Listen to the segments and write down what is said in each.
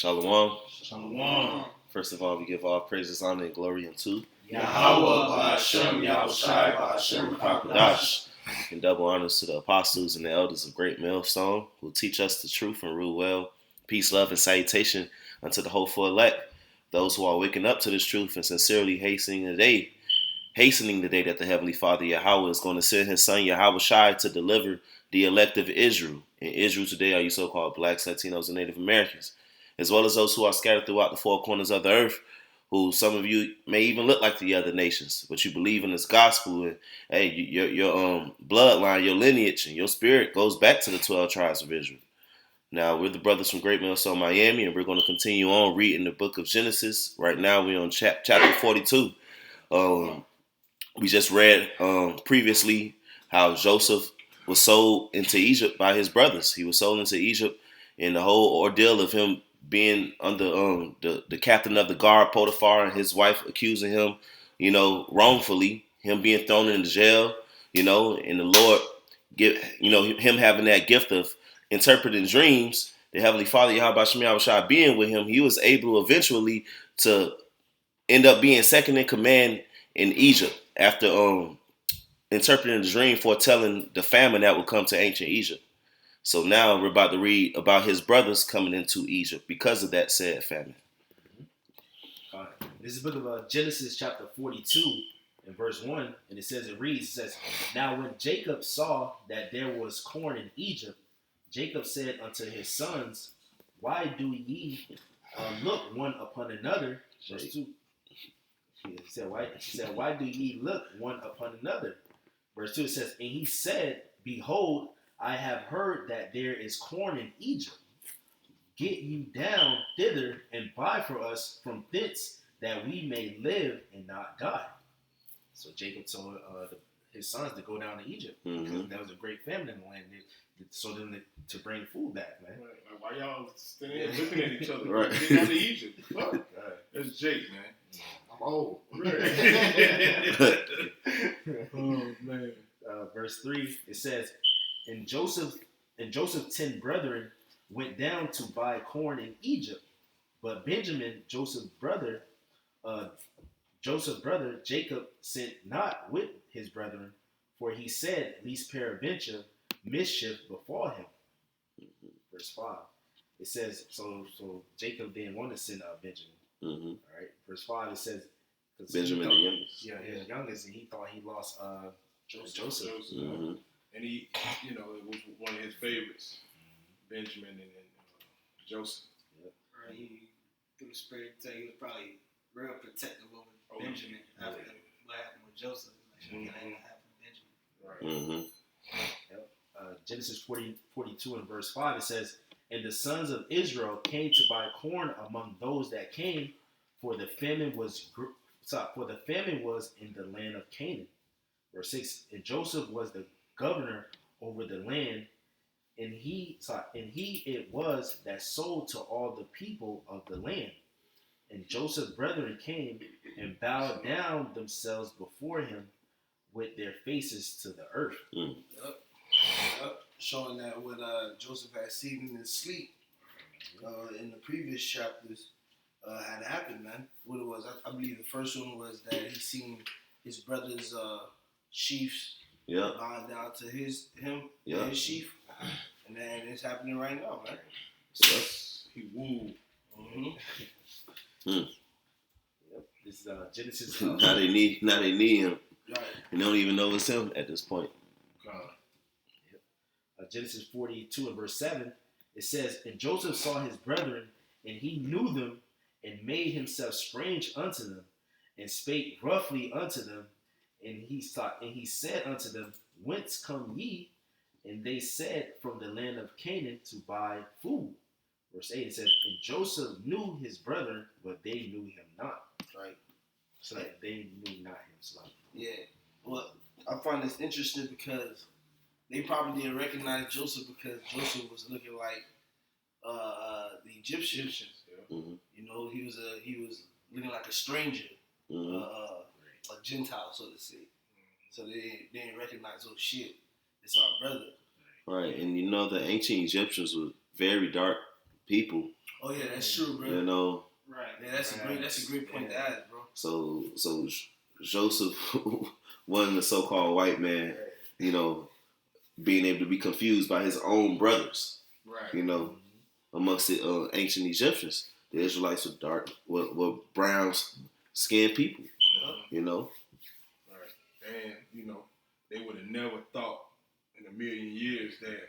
Shalom. Shalom. First of all, we give all praises, honor, and glory unto Yahweh Ba'Hashem Yahushai Ba'Hashem Rakadash. and double honors to the apostles and the elders of Great Millstone who teach us the truth and rule well. Peace, love, and salutation unto the hopeful elect, those who are waking up to this truth and sincerely hastening the day that the Heavenly Father Yahweh is going to send His Son Yahweh Shai to deliver the elect of Israel. In Israel today are you so-called blacks, Latinos, and Native Americans, as well as those who are scattered throughout the four corners of the earth, who some of you may even look like the other nations, but you believe in this gospel, and hey, your bloodline, your lineage, and your spirit goes back to the 12 tribes of Israel. Now, we're the brothers from Great Millstone, Miami, and we're going to continue on reading the book of Genesis. Right now, we're on chapter 42. We just read previously how Joseph was sold into Egypt by his brothers. He was sold into Egypt, and the whole ordeal of him being under the captain of the guard, Potiphar, and his wife accusing him, wrongfully, him being thrown into jail, and the Lord him having that gift of interpreting dreams, the Heavenly Father, Yahweh Shai, being with him, he was able eventually to end up being second in command in Egypt after interpreting the dream, foretelling the famine that would come to ancient Egypt. So now we're about to read about his brothers coming into Egypt because of that said famine. All right. This is the book of Genesis chapter 42 and verse 1, and it says, Now when Jacob saw that there was corn in Egypt, Jacob said unto his sons, Why do ye look one upon another? Verse 2. He said, Why do ye look one upon another? Verse 2, it says, And he said, Behold, I have heard that there is corn in Egypt. Get you down thither and buy for us from thence, that we may live and not die. So Jacob told his sons to go down to Egypt because there was a great famine in the land. So then to bring food back, man. Right. Why y'all standing there looking at each other? Right. Get down to Egypt. Fuck. That's Jake, man. I'm old. Right. Oh man. Verse 3, it says, And Joseph 10 brethren went down to buy corn in Egypt, but Benjamin, Joseph's brother, Jacob sent not with his brethren, for he said, Lest peradventure mischief befall him. Verse 5. It says, so Jacob didn't want to send Benjamin. All right. Verse 5, it says, Benjamin the youngest. Yeah, his youngest, and he thought he lost Joseph. And he, it was one of his favorites, Benjamin and Joseph. Yep. Right. He, through the spirit, he was probably real protective over Benjamin after what happened with Joseph. Like, it ain't gonna happen to Benjamin. Right. Yep. Genesis 42 and verse 5, it says, And the sons of Israel came to buy corn among those that came, for the famine was in the land of Canaan. Verse 6, And Joseph was the governor over the land, and he it was that sold to all the people of the land. And Joseph's brethren came and bowed down themselves before him with their faces to the earth. Yep. Showing that what Joseph had seen in his sleep in the previous chapters had happened, man. What it was, I believe the first one was that he seen his brother's chiefs bow down to his chief, and then it's happening right now, man. So He wooed. Yep. This is Genesis. now they need him. Right. You don't even know it's him at this point. Genesis 42 and verse 7, it says, And Joseph saw his brethren, and he knew them, and made himself strange unto them, and spake roughly unto them, and he said unto them, Whence come ye? And they said, From the land of Canaan, to buy food. Verse 8, it says, And Joseph knew his brethren, but they knew him not. Right. So that they knew not him. So Yeah. Well, I find this interesting because they probably didn't recognize Joseph because Joseph was looking like the Egyptians. Yeah. He was looking like a stranger, a Gentile, so to say. So they didn't recognize, oh shit, it's our brother. Right, and the ancient Egyptians were very dark people. Oh yeah, that's true, bro. You know. Right. Yeah, that's a great point to add, bro. So Joseph, one the so-called white man, you know, being able to be confused by his own brothers, Right. you know, amongst the ancient Egyptians, the Israelites were brown skinned people, you know. Right. And they would have never thought in a million years that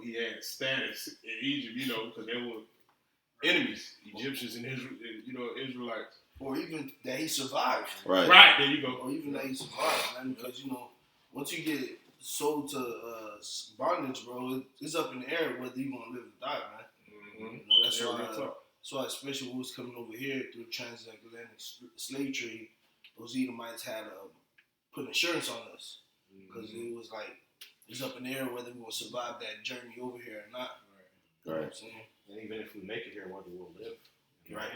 he had status in Egypt, because they were enemies, Egyptians and Israelites. Or even that he survived. Right. Right, there you go. Or even that he survived, man. Because, once you get sold to bondage, bro, it's up in the air whether you're going to live or die, man. Mm-hmm. That's why, especially what was coming over here through the transatlantic slave trade, those Edomites had put insurance on us. Because it was like, it's up in the air whether we're going to survive that journey over here or not. Right. You know what I'm saying? And even if we make it here, whether we'll live. Right.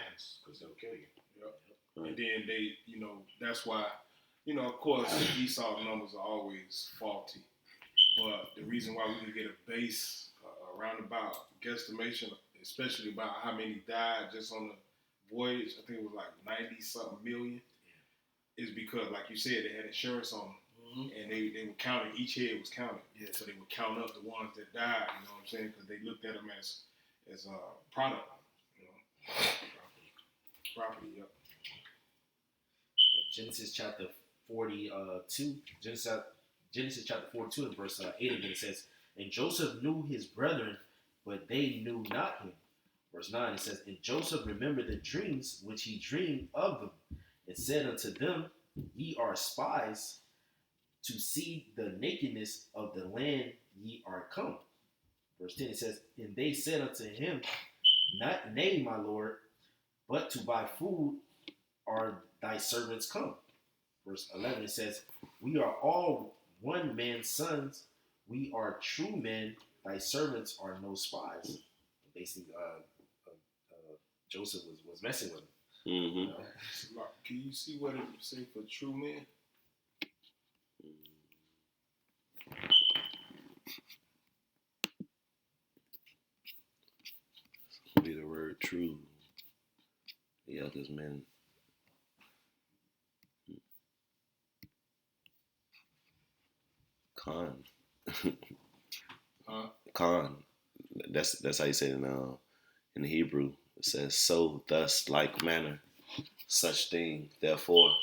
Because they'll kill you. Yep. Right. And then they, that's why, of course, Esau numbers are always faulty. But the reason why we can get a base, roundabout guesstimation, especially about how many died just on the voyage, I think it was like 90-something million, is because, like you said, they had insurance on them. And they were counting, each head was counted. Yeah. So they would count up the ones that died, you know what I'm saying? Because they looked at them as a product, Property, yep. Genesis chapter 42. Genesis chapter 42 and verse 8 again says, and Joseph knew his brethren, but they knew not him. Verse 9 it says, and Joseph remembered the dreams which he dreamed of them, and said unto them, ye are spies, to see the nakedness of the land ye are come. Verse 10 it says, and they said unto him, nay, my lord, but to buy food are thy servants come. Verse 11 it says, we are all one man's sons, we are true men, thy servants are no spies. Basically, Joseph was messing with him. Mm-hmm. Can you see what it say for true men? Be the word true. The elders men. Khan. Khan. That's how you say it in the Hebrew. It says so, thus, like manner, such thing, therefore.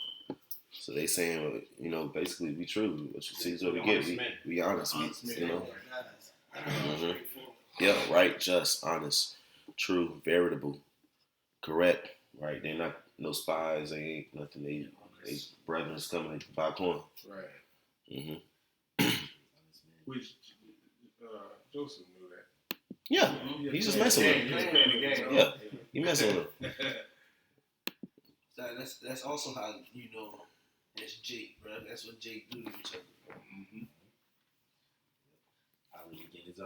So they saying, basically be true. What you see is what we get. We honest. Mm-hmm. Yeah, right, just, honest, true, veritable, correct. Right, they're not no spies. They ain't nothing. They brethren coming to buy corn. Right. Mm-hmm. Which Joseph knew that. Yeah, he's just messing with him. He's playing the game. Yeah, he messing with him. That's also how it's Jake, bro. That's what Jake do to each other. Mm-hmm. I'll read again. It's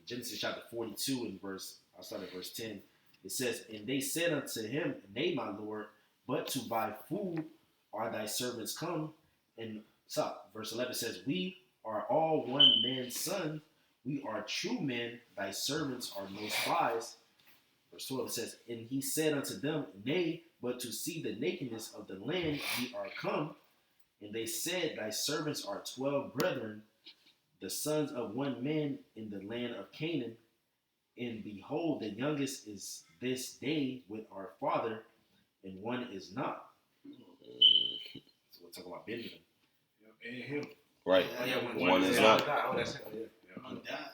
Genesis chapter 42 and I'll start at verse 10. It says, and they said unto him, nay, my lord, but to buy food are thy servants come. And verse 11 says, we are all one man's son. We are true men. Thy servants are no spies. Verse 12 says, and he said unto them, nay, but to see the nakedness of the land ye are come. And they said, thy servants are 12 brethren, the sons of one man in the land of Canaan. And behold, the youngest is this day with our father, and one is not. So we're talking about Benjamin. And him. Right. One is not. One died.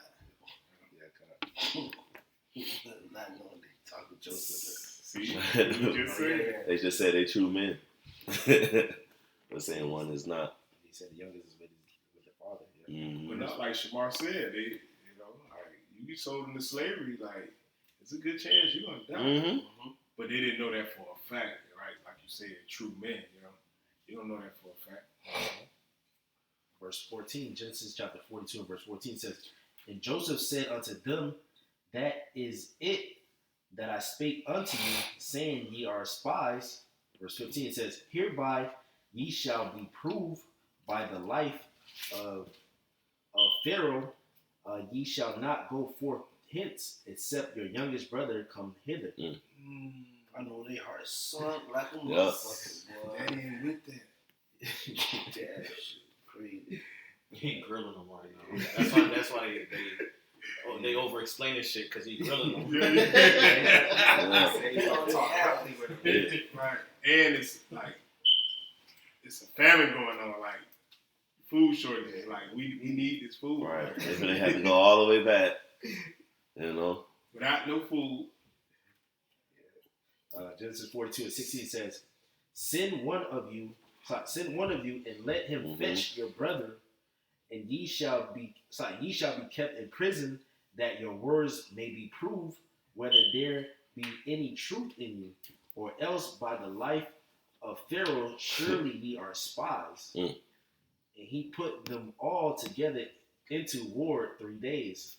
Not knowing they talk with Joseph. See, you just said. They just said they true men. But saying one is not. He said the youngest is with the father. Yeah. Mm-hmm. But not like Shamar said, you get sold into slavery, like it's a good chance you're gonna die. Mm-hmm. But they didn't know that for a fact, right? Like you said, true men, you don't know that for a fact. Verse 14, Genesis chapter 42 and verse 14 says, and Joseph said unto them, that is it that I spake unto you, saying ye are spies. Verse 15 it says, hereby ye shall be proved by the life of Pharaoh. Ye shall not go forth hence, except your youngest brother come hither. I know they heart sunk like a Yup. motherfucker, boy. That ain't with that. That shit crazy. He ain't grilling them right now. That's why they over explaining shit because he grilling them. They don't talk healthy with him. Right. And it's like, it's a famine going on, like food shortages. Like we need this food. Right. They have to go all the way back. You know. Without no food. Genesis 42:16 says, Send one of you and let him fetch your brother, and ye shall be kept in prison, that your words may be proved, whether there be any truth in you, or else by the life of Pharaoh surely ye are spies. And he put them all together into ward 3 days.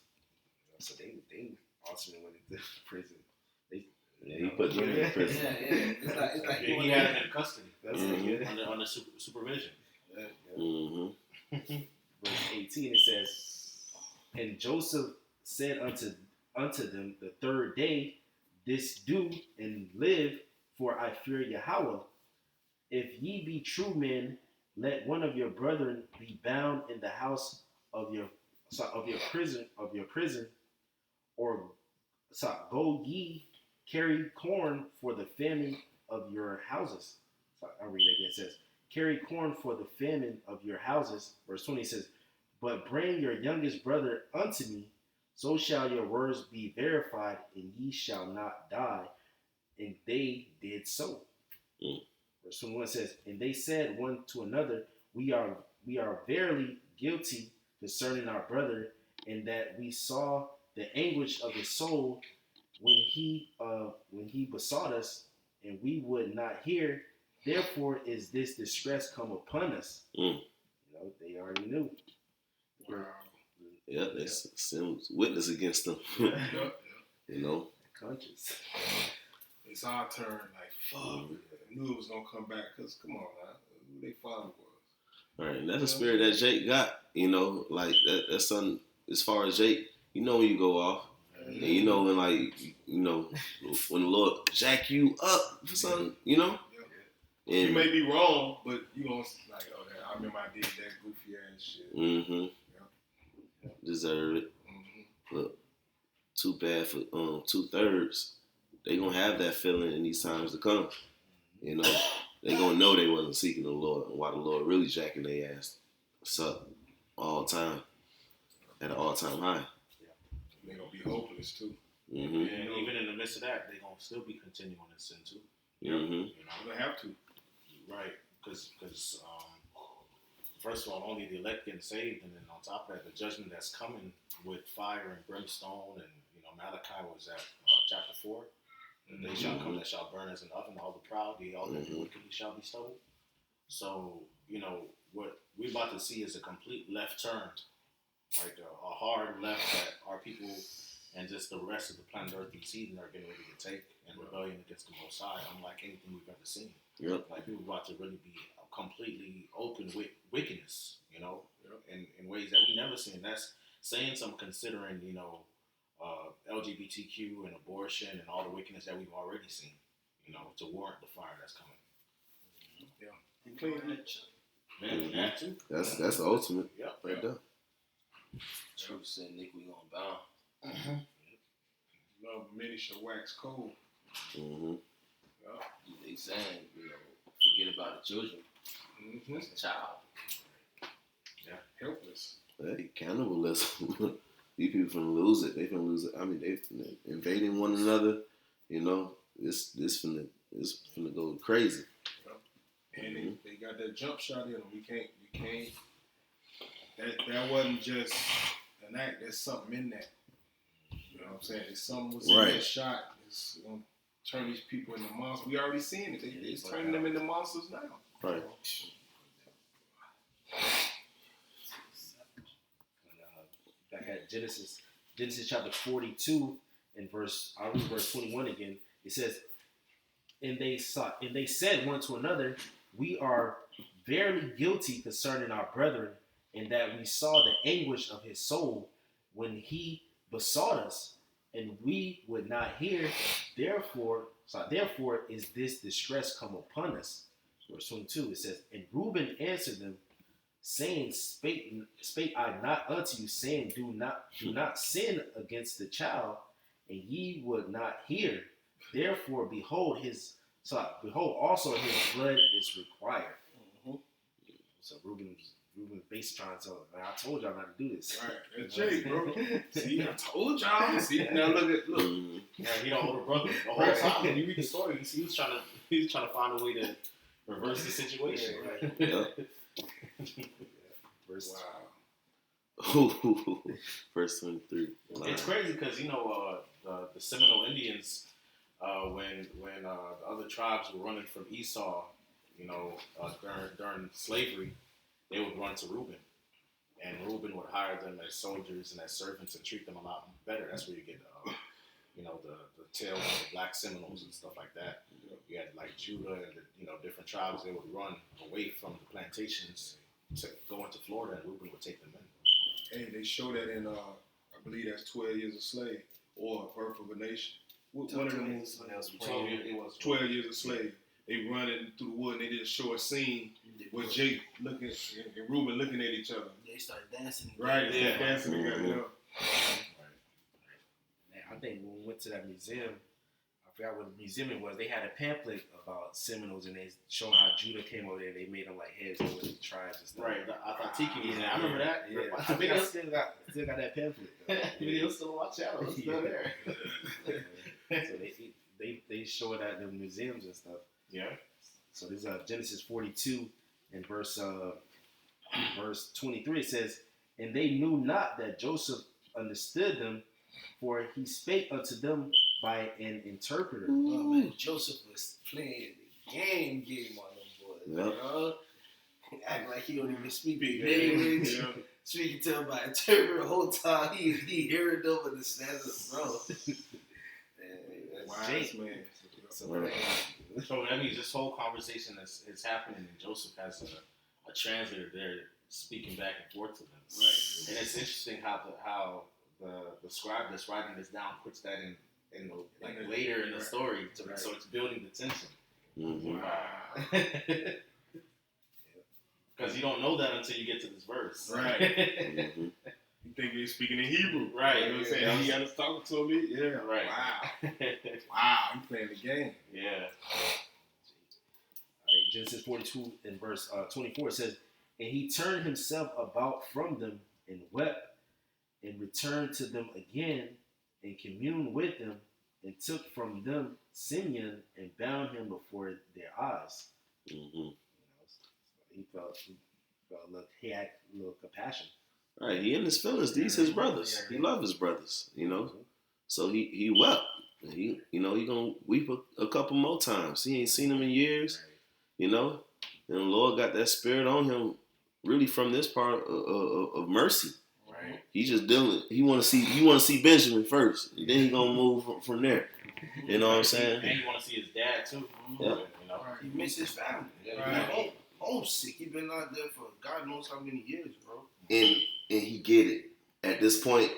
So they ultimately went into prison. He put them in prison. Yeah. It's like He had him in custody. That's Under supervision. Verse 18 it says, And Joseph said unto them the third day, This do and live, for I fear Yahweh. If ye be true men, let one of your brethren be bound in the house of your prison, or go ye carry corn for the famine of your houses. I'll read it again. It says, Carry corn for the famine of your houses. Verse 20 says, But bring your youngest brother unto me, so shall your words be verified, and ye shall not die. And they did so. Verse 21 says, And they said one to another, We are verily guilty concerning our brother, in that we saw the anguish of his soul when he besought us, and we would not hear. Therefore is this distress come upon us. They already knew. Wow. Yeah, they sent witness against them. You know. Conscious. It's our turn. Like, fuck. I knew it was going to come back, because, come on, man. Who they father was. Right, and that's the spirit that Jake got. You know, like, that's something, as far as Jake, you know when you go off. And you know when, like, when the Lord jack you up for something, you know? Yeah. And, you may be wrong, but you going to, like, I remember I did that goofy ass shit. Deserve it. Look, too bad for 2/3. They gonna have that feeling in these times to come. You know, they gonna know they wasn't seeking the Lord, and why the Lord really jacking their ass. What's up? All time. At an all-time high. They gonna be hopeless too. And even in the midst of that, they gonna still be continuing in sin too. You know, they have to. Right, because first of all, only the elect getting saved, and then on top of that, the judgment that's coming with fire and brimstone, and Malachi was at chapter 4. The day shall come that shall burn as an oven, all the proud, all that wickedly shall be stole. So what we're about to see is a complete left turn, right? A hard left that our people and just the rest of the planet Earth and season are getting ready to take in rebellion against the Most High, unlike anything we've ever seen. Like people about to really be completely open with wickedness, in ways that we never seen. That's saying something considering, LGBTQ and abortion and all the wickedness that we've already seen, to warrant the fire that's coming. You clean it. That too. That's the ultimate. Right there. Truth said, Nick, we gonna bound. Love many shall wax cold. They saying, forget about the children. That's a child. Helpless. Hey, cannibalism. These people finna lose it. They finna lose it. I mean, they finna invading one another. This finna go crazy. And they got that jump shot in them. We can't. That wasn't just an act. There's something in that. You know what I'm saying? There's something was in that shot. It's gonna turn these people into monsters. We already seeing it. It's turning them into monsters now. Right. Back at Genesis chapter 42 and I'll read verse 21 again. It says, And they said one to another, We are verily guilty concerning our brethren, in that we saw the anguish of his soul when he besought us, and we would not hear. Therefore is this distress come upon us. Verse 22, it says, and Reuben answered them, saying, spake I not unto you, saying, do not sin against the child, and ye would not hear. Therefore, behold also his blood is required. Mm-hmm. So Reuben basically trying to tell him, man, I told y'all not to do this. Right, that's Jay, bro. See, I told y'all. See, now look. Yeah, he don't older brother the whole time. When you read the story, you see he was trying to find a way to reverse the situation. Right. Yeah. Wow. Verse 23. Wow. It's crazy because the Seminole Indians, when the other tribes were running from Esau, during slavery, they would run to Reuben, and Reuben would hire them as soldiers and as servants and treat them a lot better. That's where you get the tale of the black Seminoles and stuff like that. You had like Judah and different tribes. They would run away from the plantations to go into Florida, and Reuben would take them in. Hey, they show that in I believe that's 12 Years a Slave or Birth of a Nation. One of them movies. It was 12 Years a Slave. They running through the wood and they just show a scene with Jake looking and Reuben looking at each other. They start dancing. Right, Yeah. dancing together. Yeah. Man, I think when we went to that museum, I forgot what the museum it was. They had a pamphlet about Seminoles, and they showing how Judah came over there. They made them like heads over the tribes and stuff. Right. I thought Tiki was there. I remember that. Yeah. Watch I the think I videos. still got that pamphlet. Videos still on my channel. It's still there. So they show it at the museums and stuff. Yeah. So this is Genesis 42 and verse 23. It says, and they knew not that Joseph understood them, for he spake unto them by an interpreter. Oh, man, Joseph was playing the game on them boys. Yep. Bro. Act like he don't even speak big Yeah. language. Yeah. Speaking to him by interpreter the whole time. He hearing them and understands us, bro. Wise Jake. man. So, So that means this whole conversation is happening, and Joseph has a translator there speaking back and forth to them. Right. And it's interesting how the scribe that's writing this down puts that in the later in the story, so it's building the tension. Mm-hmm. Wow. Because you don't know that until you get to this verse. Right. Mm-hmm. You think he's speaking in Hebrew. Right. You know what I'm saying? He got us talking to me. Yeah. Right. Wow. Wow. You playing the game. Yeah. all right, Genesis 42 and verse 24 says, and he turned himself about from them and wept, and returned to them again and communed with them, and took from them Simeon and bound him before their eyes. Mm-hmm. He had a little compassion. Right, he in his feelings. These his brothers. He love his brothers, So he wept. He gonna weep a couple more times. He ain't seen him in years, And the Lord got that spirit on him, really from this part of mercy. Right. He just dealing. He want to see Benjamin first, and then he gonna move from there. You know what I'm saying? And you want to see his dad too. Yeah. He missed his family. Right. Homesick. He been out there for God knows how many years, bro. And he get it. At this point,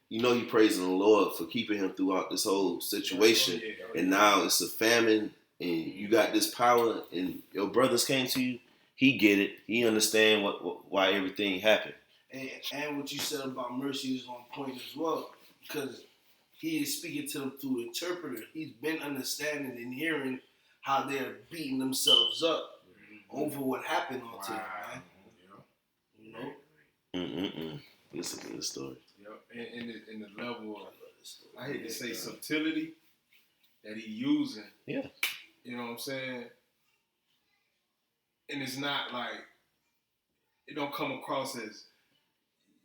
he praising the Lord for keeping him throughout this whole situation. And now it's a famine, and you got this power, and your brothers came to you. He get it. He understand why everything happened. And what you said about mercy is on point as well, because he is speaking to them through interpreter. He's been understanding and hearing how they're beating themselves up over what happened on to them, man. You know? Mm-mm-mm. This is a good story. Yep. And in the level of, I hate to say subtlety that he using. Yeah. You know what I'm saying? And it's not like, it don't come across as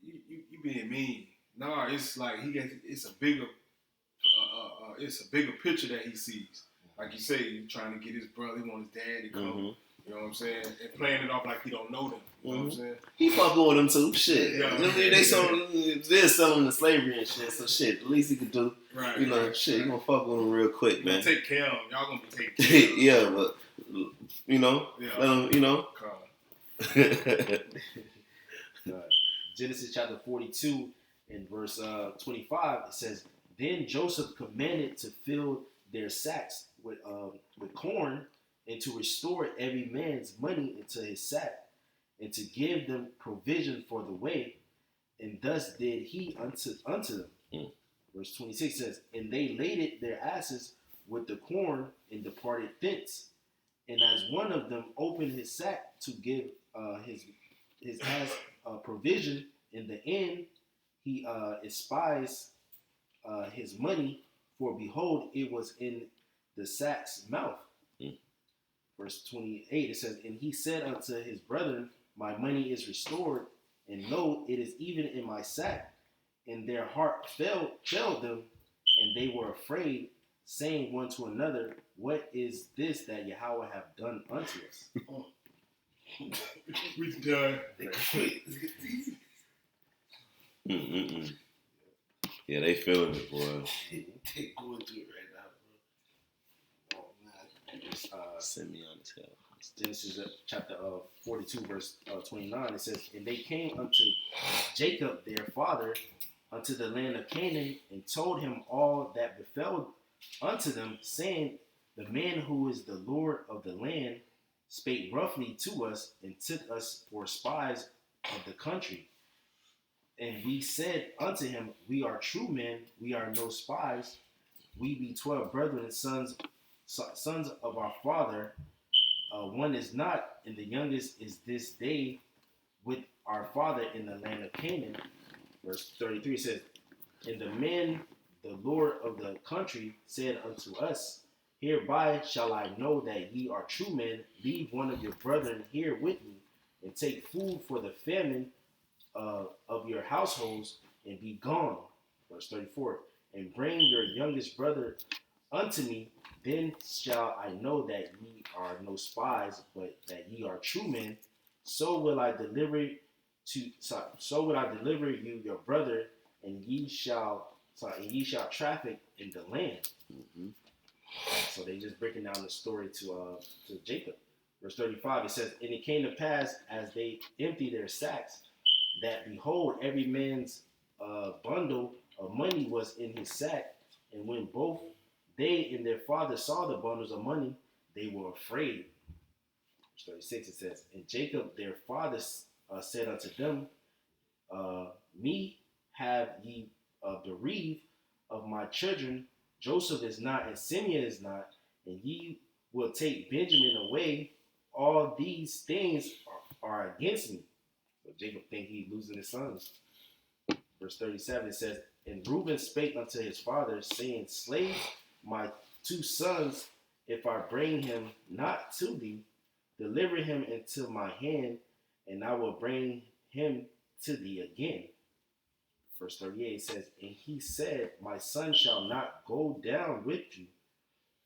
you being mean. No, it's like it's a bigger picture that he sees. Like you say, he's trying to get his brother, he want his dad to come. Mm-hmm. You know what I'm saying? And playing it off like he don't know them. You know what I'm saying? He fucking with them too. Shit. Yeah. They're selling the slavery and shit. So shit, the least he could do. Right. Shit, you gonna fuck with him real quick, man. Take care of him. Y'all gonna be taking care of him. Yeah, but let him, Come. Genesis chapter 42 and verse 25, it says, Then Joseph commanded to fill their sacks with corn, and to restore every man's money into his sack, and to give them provision for the way. And thus did he unto them. Mm. Verse 26 says, and they laded their asses with the corn and departed thence. And as one of them opened his sack to give his ass provision, in the end he espies his money, for behold, it was in the sack's mouth. Mm. Verse 28, it says, and he said unto his brethren, my money is restored, and lo, it is even in my sack. And their heart failed them, and they were afraid, saying one to another, what is this that Yahweh hath done unto us? We done. Yeah, they feeling it, boy. They going through it right now, bro. Oh man. Send me on this hell. Genesis chapter 42, verse 29. It says, and they came unto Jacob their father unto the land of Canaan, and told him all that befell unto them, saying, the man who is the Lord of the land spake roughly to us, and took us for spies of the country. And we said unto him, we are true men, we are no spies. We be 12 brethren, sons of our father. One is not, and the youngest is this day with our father in the land of Canaan. Verse 33 says, and the man, the Lord of the country, said unto us, hereby shall I know that ye are true men. Leave one of your brethren here with me, and take food for the famine of your households, and be gone. Verse 34, and bring your youngest brother unto me, then shall I know that ye are no spies, but that ye are true men. So will I deliver you your brother, and ye shall traffic in the land. Mm-hmm. So they just breaking down the story to Jacob. Verse 35, it says, and it came to pass, as they emptied their sacks, that behold, every man's bundle of money was in his sack. And when both they and their father saw the bundles of money, they were afraid. Verse 36, it says, and Jacob their father said unto them, me have ye bereaved of my children. Joseph is not, and Simeon is not, and ye will take Benjamin away. All these things are against me. So Jacob think he losing his sons. Verse 37, it says, and Reuben spake unto his father, saying, slay my 2 sons, if I bring him not to thee. Deliver him into my hand, and I will bring him to thee again. Verse 38 says, and he said, my son shall not go down with you,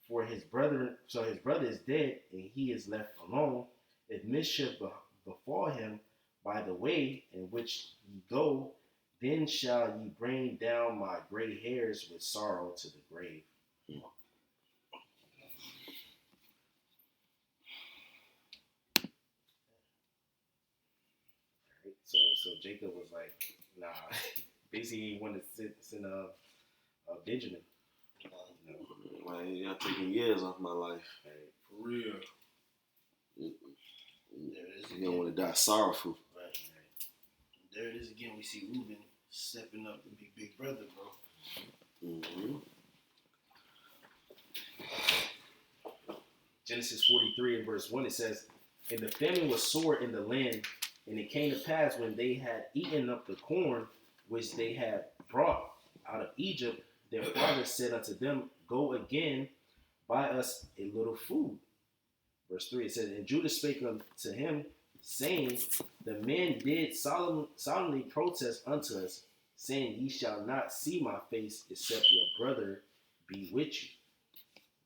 for his brother is dead, and he is left alone. If mischief befall him by the way in which ye go, then shall ye bring down my gray hairs with sorrow to the grave. Right, so Jacob was like, nah. Basically, he wanted to send Benjamin. Man, y'all taking years off my life. Right. For real. You There it is don't again. want to die sorrowful. Right. There it is again. We see Reuben stepping up to be big brother, bro. Mm-hmm. Genesis 43 and verse 1, it says, and the famine was sore in the land, and it came to pass when they had eaten up the corn which they had brought out of Egypt, their father said unto them, go again, buy us a little food. Verse 3, it says, and Judah spake unto him, saying, the man did solemnly protest unto us, saying, ye shall not see my face, except your brother be with you.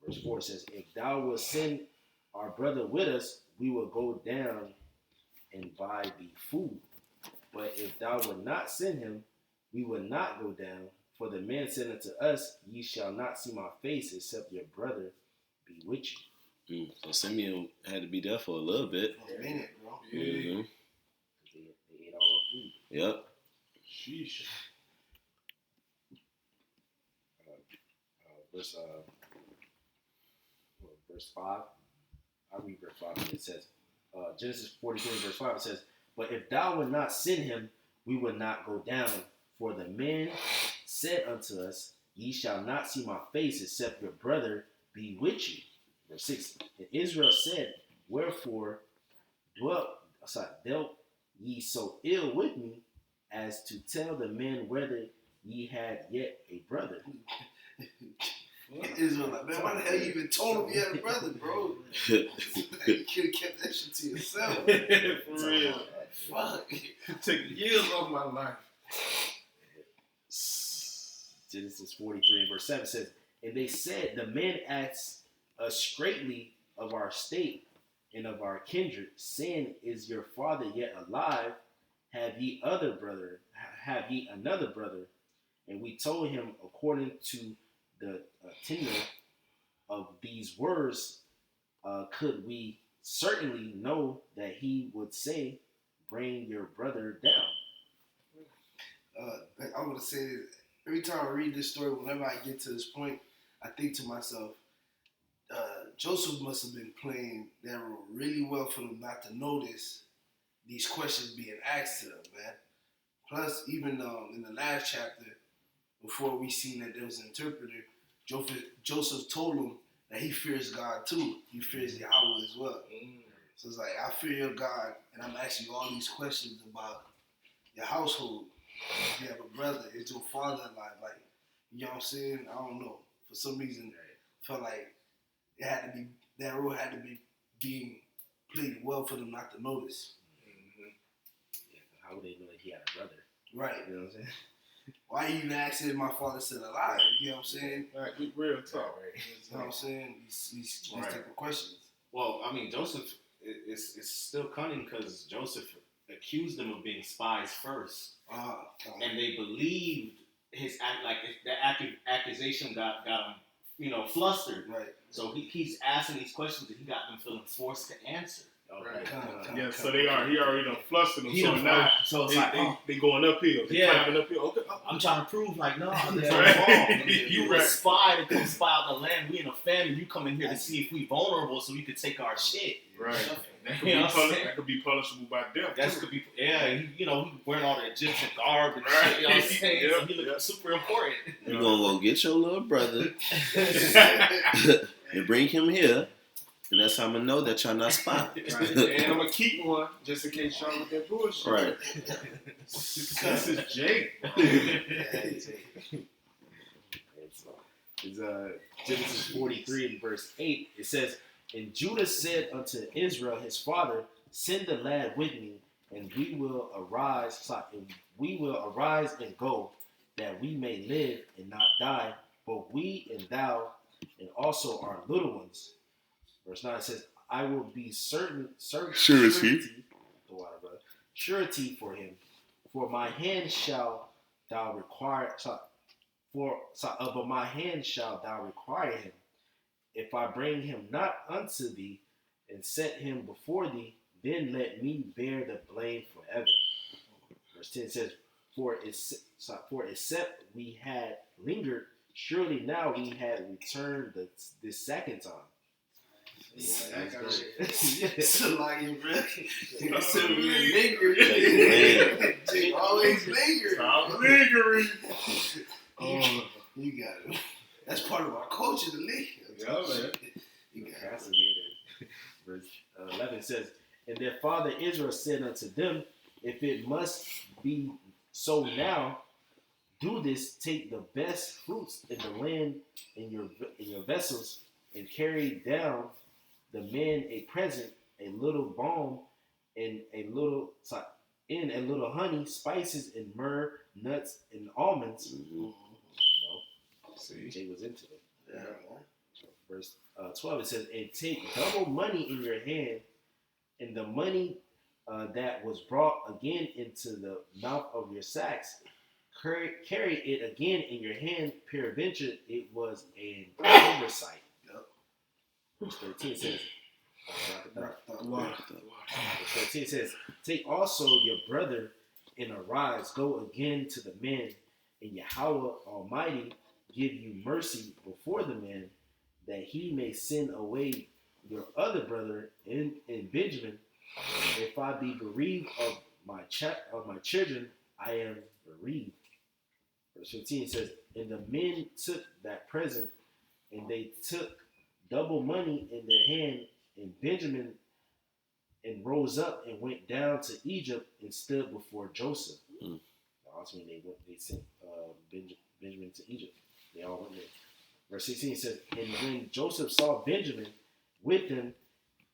Verse 4 says, if thou wilt send our brother with us, we will go down and buy thee food. But if thou wilt not send him, we will not go down. For the man said unto us, ye shall not see my face, except your brother be with you. So Simeon had to be there for a little bit. For a minute, bro. Mm-hmm. They ate all the food. Yep. Sheesh. verse 5. I'll read verse 5. It says, Genesis 43, verse 5, it says, but if thou would not send him, we would not go down. For the men said unto us, ye shall not see my face, except your brother be with you. Verse 6, and Israel said, wherefore dealt ye so ill with me, as to tell the men whether ye had yet a brother. Israel like, man, why the hell you even told him you had a brother, bro? You could have kept that shit to yourself. For real. Fuck. Took years off my life. Genesis 43 and verse 7 says, and they said, the men asked us greatly of our state and of our kindred, saying, is your father yet alive? Have ye another brother? And we told him according to the tenor of these words, could we certainly know that he would say, bring your brother down. I would say this, every time I read this story, whenever I get to this point, I think to myself, Joseph must have been playing that role really well for them not to notice these questions being asked to them, man. Plus, even in the last chapter, before we seen that there was an interpreter, Joseph told him that he fears God too. He fears Yahweh as well. So it's like, I fear your God, and I'm asking you all these questions about your household. If you have a brother, is your father alive? Like, you know what I'm saying? I don't know. For some reason, I felt like it had to be, that role had to be being played well for them not to notice. Yeah, how would they know that he had a brother? Right. You know what I'm saying? Why you even asking if my father's still alive? You know what I'm saying? Like, real talk. You know what I'm saying? These Right. type of questions. Well, I mean, Joseph is still cunning because Joseph accused them of being spies first, and they believed his accusation got him, flustered. Right. So he's asking these questions and he got them feeling forced to answer. Right. Yeah, so he already done flustered them. So now so it's like, they going uphill. They climbing uphill. Okay. I'm trying to prove, like, no, that's Right. wrong. You were a spy to come spy out the land. We in a famine. You come in here to see if we vulnerable so we could take our shit. Right. That could be punishable by death. That could be, he wearing all the Egyptian garb and Right. shit. You know what I'm saying? Yep. So he looked super important. You gonna go get your little brother and bring him here, and that's how I'm gonna know that y'all not spy. Right. And I'm gonna keep one just in case y'all with that bullshit. Right. This is Jake. It's Genesis 43 and verse 8. It says, and Judah said unto Israel his father, send the lad with me, and we will arise and go, that we may live and not die, both we and thou, and also our little ones. Verse 9 says, I will be surety for him, for my hand shall thou require. But my hand shall thou require him. If I bring him not unto thee and set him before thee, then let me bear the blame forever. Verse 10 says, For except we had lingered, surely now we had returned this second time. So like you really so we lingered. Jake always lingered. I'm lingering. Oh, you got it. That's part of our culture, the league. Yeah, man. You got it. Fascinating. Verse 11 says, and their father Israel said unto them, if it must be so now, do this, take the best fruits in the land in your vessels, and carry down the men a present, a little balm, and a little honey, spices, and myrrh, nuts, and almonds. See, Jay was into it. Yeah. Verse 12, it says, and take double money in your hand, and the money that was brought again into the mouth of your sacks, carry it again in your hand, peradventure it was an oversight. Verse 13 says, Verse 13 says, take also your brother and arise, go again to the men, and Yahweh Almighty give you mercy before the man, that he may send away your other brother in Benjamin. If I be bereaved of my children, I am bereaved. Verse 15 says, and the men took that present, and they took double money in their hand, and Benjamin and rose up and went down to Egypt and stood before Joseph. Ultimately, they sent Benjamin to Egypt. They all went there. Verse 16 says, and when Joseph saw Benjamin with him,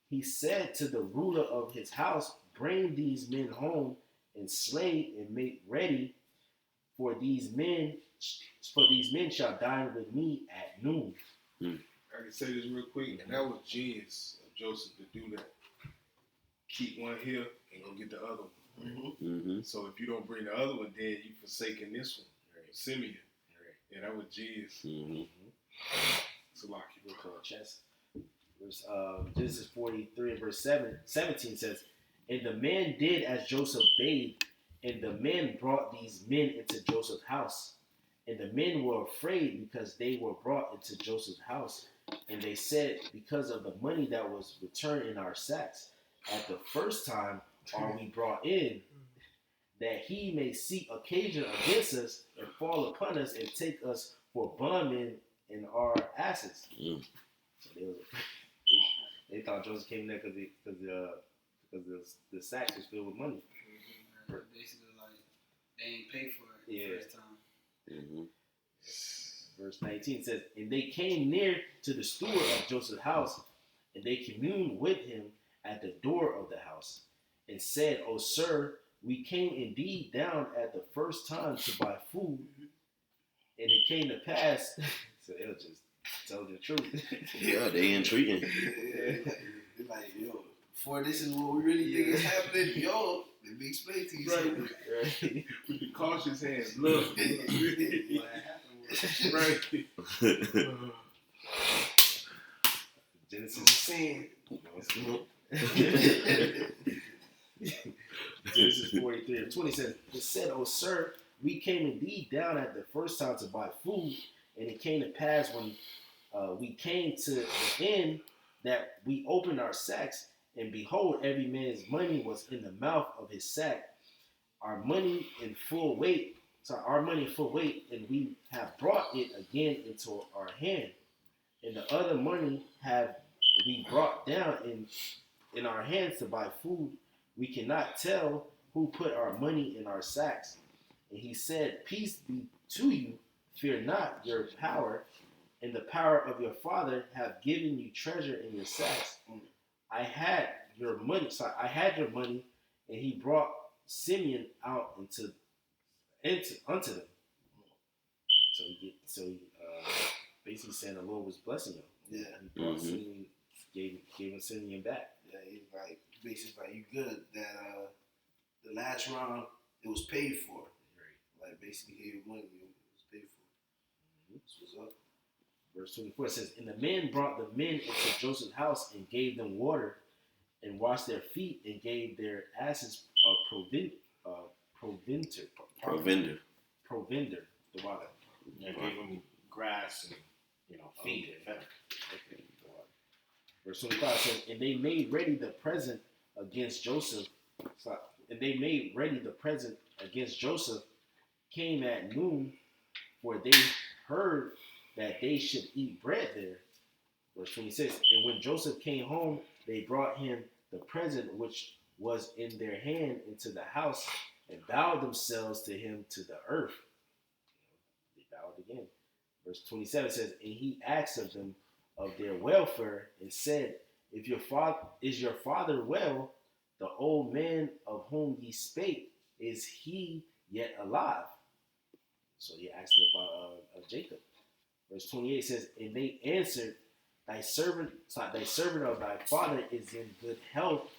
he said to the ruler of his house, bring these men home and slay and make ready, for these men shall dine with me at noon. I can say this real quick, and that was genius of Joseph to do that. Keep one here and go get the other one. So if you don't bring the other one, then you forsaken this one, Simeon. Yeah, that was genius. It's a lot of people call chess. Genesis 43 and verse 17 says, and the man did as Joseph bade, and the men brought these men into Joseph's house. And the men were afraid because they were brought into Joseph's house. And they said, because of the money that was returned in our sacks, at the first time are we brought in, that he may seek occasion against us and fall upon us and take us for bondmen and our asses. So they thought Joseph came there because the sacks was filled with money. Basically, like they ain't paid for it the first time. Verse 19 says, and they came near to the steward of Joseph's house, and they communed with him at the door of the house, and said, O sir, we came indeed down at the first time to buy food, and it came to pass. So they'll just tell the truth. Yeah, they intriguing. They're like, yo, before this is what we really think is happening, yo, let me explain to you something. Right. With the cautious hands, look. What happened was, Right. Genesis. Genesis 43 and 20 says, it said, O sir, we came indeed down at the first time to buy food, and it came to pass when we came to the end that we opened our sacks, and behold, every man's money was in the mouth of his sack, our money in full weight, and we have brought it again into our hand. And the other money have we brought down in our hands to buy food. We cannot tell who put our money in our sacks. And he said, peace be to you, fear not, your power and the power of your father have given you treasure in your sacks. I had your money, and he brought Simeon out unto them. So he basically saying the Lord was blessing him. Yeah. He brought Simeon, gave him Simeon back. Yeah, he's like, basically like, you good that the last round it was paid for. Right. Like basically gave you money, it was paid for. This was up. Verse 24 says, and the men brought the men into Joseph's house and gave them water and washed their feet and gave their asses provender, the water. Yeah, gave them grass and feed and fed. Okay. Verse 25 says, and they made ready the present against Joseph. Came at noon, for they heard that they should eat bread there. Verse 26, and when Joseph came home, they brought him the present which was in their hand into the house, and bowed themselves to him to the earth. They bowed again. Verse 27 says, and he asked of them of their welfare, and said, is your father well? The old man of whom ye spake, is he yet alive? So he asked them about Jacob. Verse 28 says, and they answered, thy servant of thy father is in good health,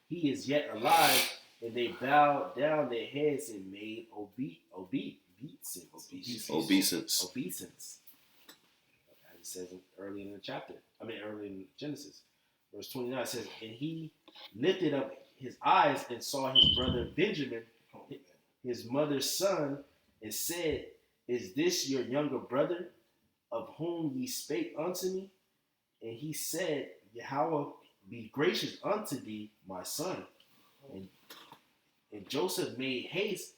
he is yet alive. And they bowed down their heads and made obeisance. As it says early in Genesis. Verse 29 says, and he lifted up his eyes and saw his brother Benjamin, his mother's son, and said, is this your younger brother? of whom ye spake unto me? And he said, Yahweh be gracious unto thee, my son. And Joseph made haste,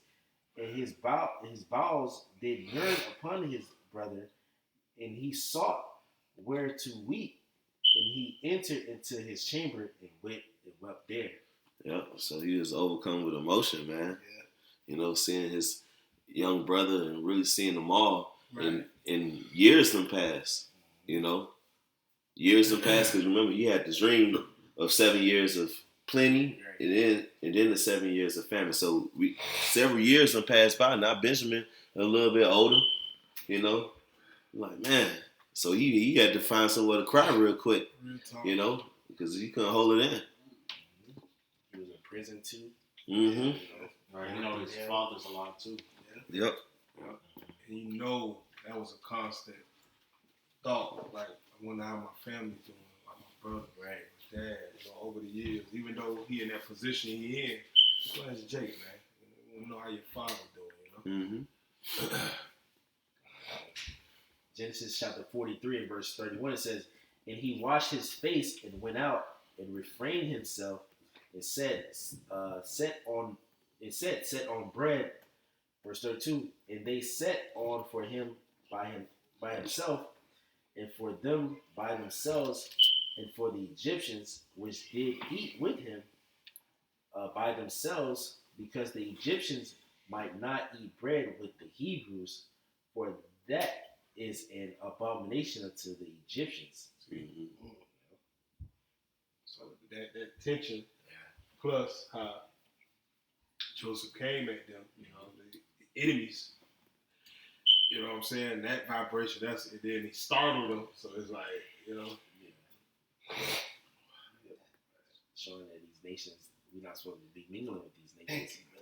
and his bowels did yearn upon his brother, and he sought where to weep, and he entered into his chamber and wept there. Yep. So he was overcome with emotion, man. Yeah. You know, seeing his young brother and really seeing them all. Right. And years done passed. You know, years done passed because remember you had the dream of 7 years of plenty, and then the 7 years of famine. So several years done passed by. Now Benjamin a little bit older. You know, like man. So he had to find somewhere to cry real quick. Real talk. You know, because he couldn't hold it in. He was in prison too. Mm-hmm. Right, you know his father's alive too. Yep. And you know that was a constant thought. Like, I wonder how my family's doing, like my brother, right, my dad, you know, over the years. Even though he in that position he in, where's Jake, man? You know how your father doing, you know? Mm-hmm. Genesis chapter 43 and verse 31, it says, And he washed his face and went out and refrained himself and said, set on bread. Verse 32, and they set on for him by himself, and for them by themselves, and for the Egyptians which did eat with him by themselves, because the Egyptians might not eat bread with the Hebrews, for that is an abomination unto the Egyptians. Mm-hmm. So that tension, plus how Joseph came at them, you know, the enemies, you know what I'm saying? That vibration, and then he startled them, so it's like, you know. Showing that these nations, we're not supposed to be mingling with these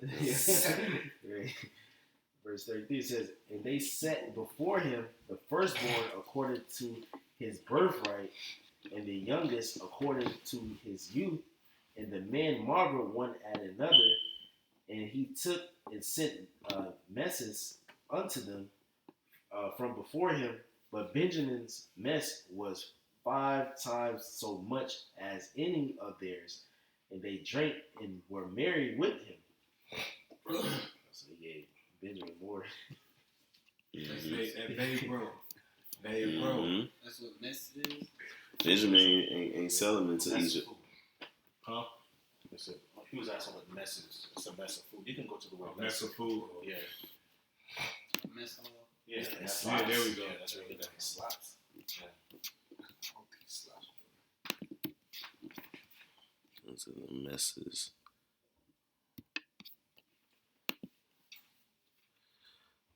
nations. Right. Verse 33 says, And they set before him the firstborn according to his birthright, and the youngest according to his youth. And the men marveled one at another, and he took and sent messes unto them from before him. But Benjamin's mess was 5 times so much as any of theirs, and they drank and were merry with him. So he gave Benjamin more. And they broke. Mm-hmm. That's what mess is. Benjamin ain't selling into Egypt. Huh? He was asking what mess is. It's a mess of food. You can go to the word Mess of food. Yeah. Mess hall. Yeah, Yeah, there we go. Yeah, that's really good. Slots. Into the messes.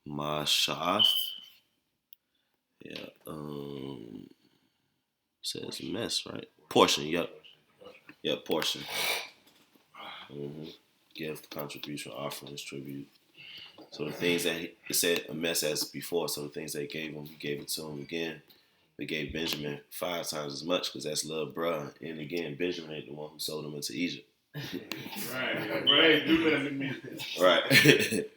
Mashath. Yeah. Says mess, right? Portion. Yep. Yep. Portion. Mm-hmm. Gift, contribution, offerings, tribute. So the things that it said a mess as before. So the things they gave him, he gave it to him again. They gave Benjamin 5 times as much because that's little bruh. And again, Benjamin ain't the one who sold him into Egypt. Right. Do that to me. Right. Right.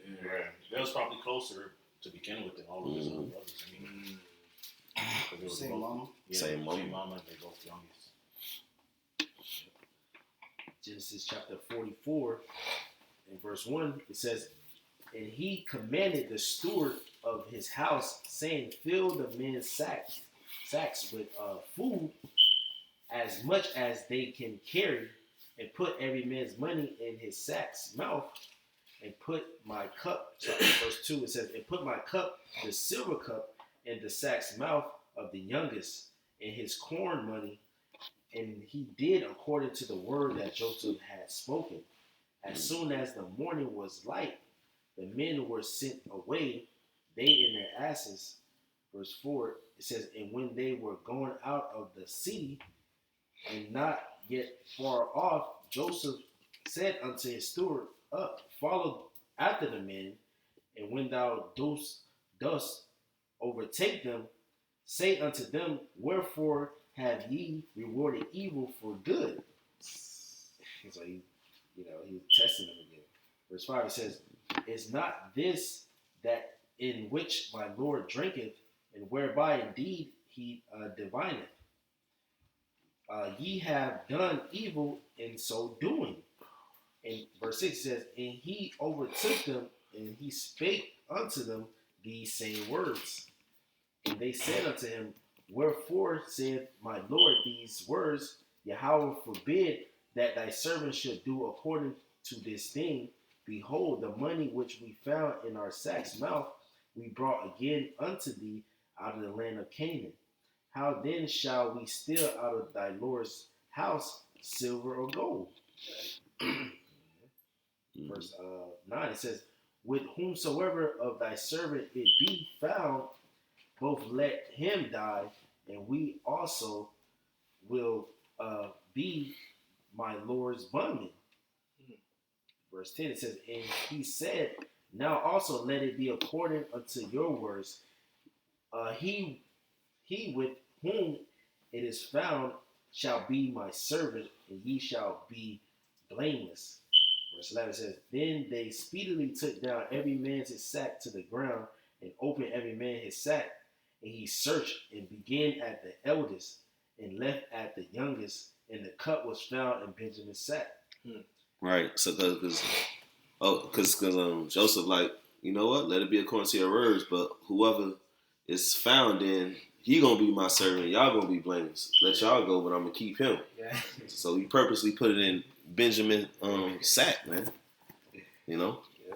That was probably closer to begin with than all of his other brothers. I mean, 'cause they was Same both- mama. Yeah, Same mama. and they both youngest. Genesis chapter 44 and verse 1, it says, And he commanded the steward of his house, saying, Fill the men's sacks with food, as much as they can carry, and put every man's money in his sack's mouth, and put my cup, verse 2, it says, And put my cup, the silver cup, in the sack's mouth of the youngest, and his corn money. And he did according to the word that Joseph had spoken. As soon as the morning was light, the men were sent away, they and their asses. Verse 4, it says, And when they were going out of the city, and not yet far off, Joseph said unto his steward, Up, follow after the men, and when thou dost overtake them, say unto them, Wherefore have ye rewarded evil for good? So he was testing them again. Verse 5, it says, Is not this that in which my Lord drinketh, and whereby indeed he divineth. Ye have done evil in so doing. And verse 6 says, and he overtook them, and he spake unto them these same words. And they said unto him, wherefore saith my Lord these words? Yahweh forbid that thy servant should do according to this thing. Behold, the money which we found in our sack's mouth we brought again unto thee out of the land of Canaan. How then shall we steal out of thy Lord's house silver or gold? Verse 9, it says, with whomsoever of thy servant it be found, both let him die, and we also will be my Lord's bondmen. Verse 10, it says, and he said, now also let it be according unto your words. He with whom it is found shall be my servant, and ye shall be blameless. Verse 11 says, then they speedily took down every man's his sack to the ground, and opened every man his sack, and he searched and began at the eldest, and left at the youngest, and the cup was found in Benjamin's sack. Right. So because Joseph, like, you know what? Let it be according to your words. But whoever is found in, he gonna be my servant. Y'all gonna be blameless. Let y'all go, but I'm gonna keep him. Yeah. So he purposely put it in Benjamin's sack, man. You know. Yeah.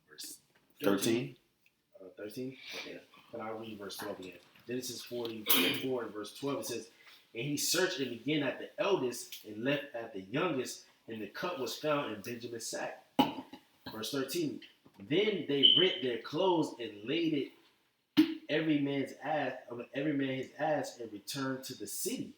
Verse 13. 13. Okay. Can I read verse 12 again? Genesis 44 and verse 12. It says, and he searched and began at the eldest, and left at the youngest, and the cup was found in Benjamin's sack. Verse 13. Then they rent their clothes and laid it every man his ass, and returned to the city.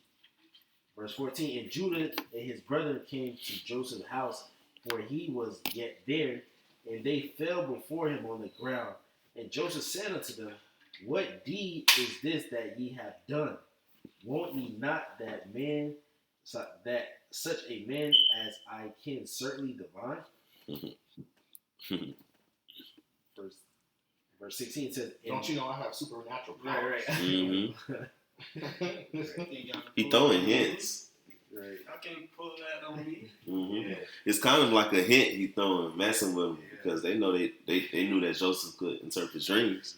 Verse 14. And Judah and his brethren came to Joseph's house, for he was yet there, and they fell before him on the ground. And Joseph said unto them, what deed is this that ye have done? Won't ye not that such a man as I can certainly divine? Verse 16 says, don't you know I have supernatural right, powers? right. Mm-hmm. He throwing hints. Right. I can't pull that on me. Mm-hmm. It's kind of like a hint he throwing, messing with them, because they know they knew that Joseph could interpret dreams,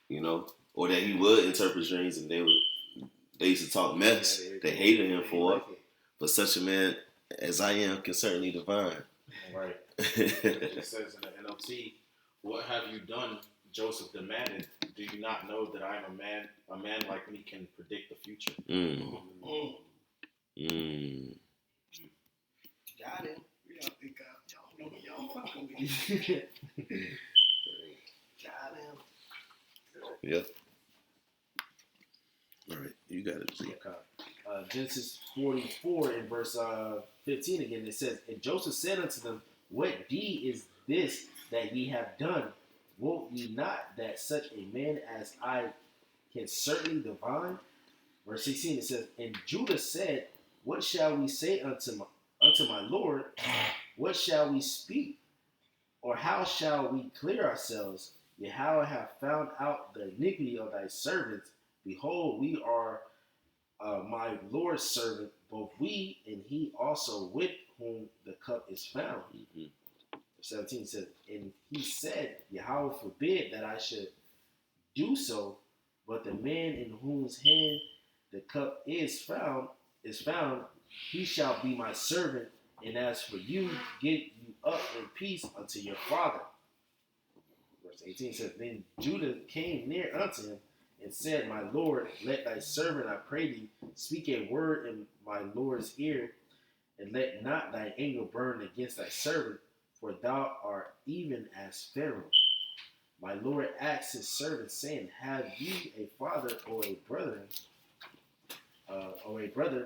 you know, or that he would interpret dreams, and they used to talk mess. They hated him for it. But such a man as I am can certainly divine. Right. It says in the NLT, what have you done? Joseph demanded. Do you not know that I am a man? A man like me can predict the future. Got him. We don't think y'all know y'all fucking with me. Got him. Yep. All right, you got it. Okay. Genesis 44 in verse 15 again, it says, and Joseph said unto them, what deed is this that ye have done? Won't ye not that such a man as I can certainly divine? Verse 16, it says, and Judah said, what shall we say unto my Lord? What shall we speak? Or how shall we clear ourselves? Yahweh have found out the iniquity of thy servants. Behold, we are my Lord's servant, both we and he also with whom the cup is found. 17 says, and he said, Yahweh forbid that I should do so, but the man in whose hand the cup is found, he shall be my servant, and as for you, get you up in peace unto your father. Verse 18 says, then Judah came near unto him, and said, my Lord, let thy servant, I pray thee, speak a word in my Lord's ear, and let not thy anger burn against thy servant, for thou art even as Pharaoh. My Lord asked his servant, saying, have ye a father or a brother?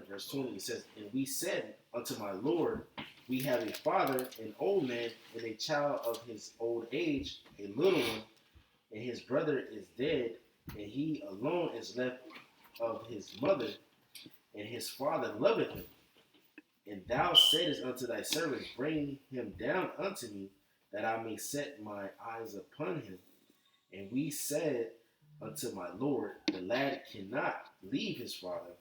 Verse 20, it says, and we said unto my Lord, we have a father, an old man, and a child of his old age, a little one, and his brother is dead, and he alone is left of his mother, and his father loveth him. And thou saidest unto thy servant, bring him down unto me, that I may set my eyes upon him. And we said unto my Lord, the lad cannot leave his father,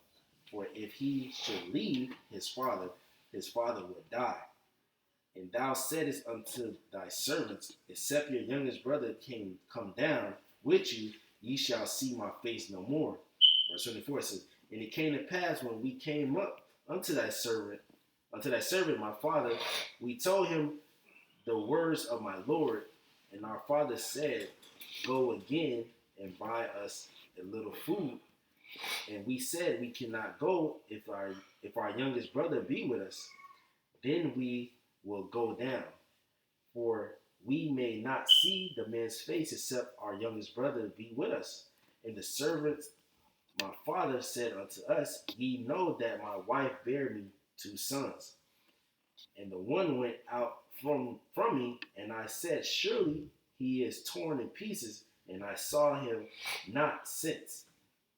for if he should leave his father would die. And thou saidest unto thy servants, except your youngest brother come down with you, ye shall see my face no more. Verse 24 says, and it came to pass when we came up unto thy servant, my father, we told him the words of my Lord, and our father said, go again and buy us a little food. And we said, we cannot go if our youngest brother be with us. Then we will go down, for we may not see the man's face except our youngest brother be with us. And the servants, my father, said unto us, ye know that my wife bare me 2 sons. And the one went out from me, and I said, surely he is torn in pieces, and I saw him not since.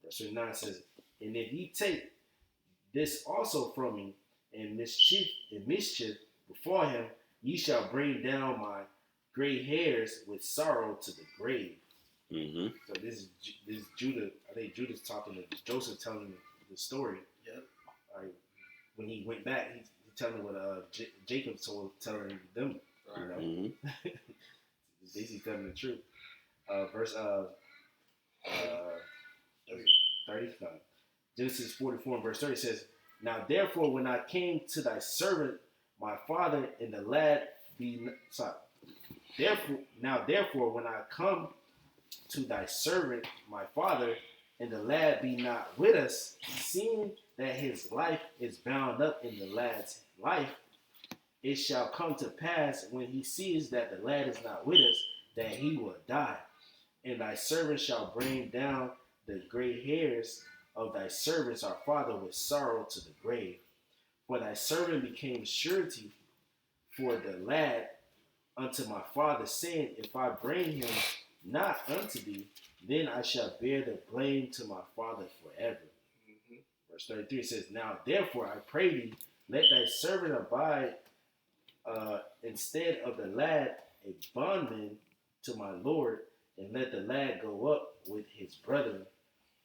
Verse 9 says, and if ye take this also from me, and mischief before him, ye shall bring down my gray hairs with sorrow to the grave. Mm-hmm. So this is Judah. I think Judah's talking to Joseph, telling the story. Yep. When he went back, he telling what Jacob telling them. You know, Mm-hmm. basically telling the truth. Verse 30. Genesis 44 and verse 30 says, now therefore, when I came to thy servant, my father, and the lad be sorry. Therefore, when I come to thy servant, my father, and the lad be not with us, seeing that his life is bound up in the lad's life, it shall come to pass when he sees that the lad is not with us, that he will die. And thy servant shall bring down the gray hairs of thy servants, our father, with sorrow to the grave. For thy servant became surety for the lad unto my father, saying, if I bring him not unto thee, then I shall bear the blame to my father forever. Mm-hmm. Verse 33 says, now therefore I pray thee, let thy servant abide instead of the lad a bondman to my Lord, and let the lad go up with his brethren.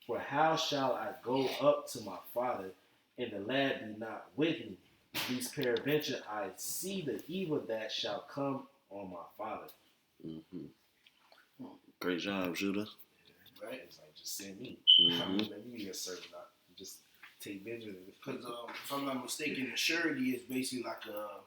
For how shall I go up to my father, and the lad be not with me? Lest peradventure I see the evil that shall come on my father. Mm-hmm. Great job, Judah. Right? It's like, just send me. Mm-hmm. Let me be a servant. Just take Benjamin. Because if I'm not mistaken, the surety is basically like a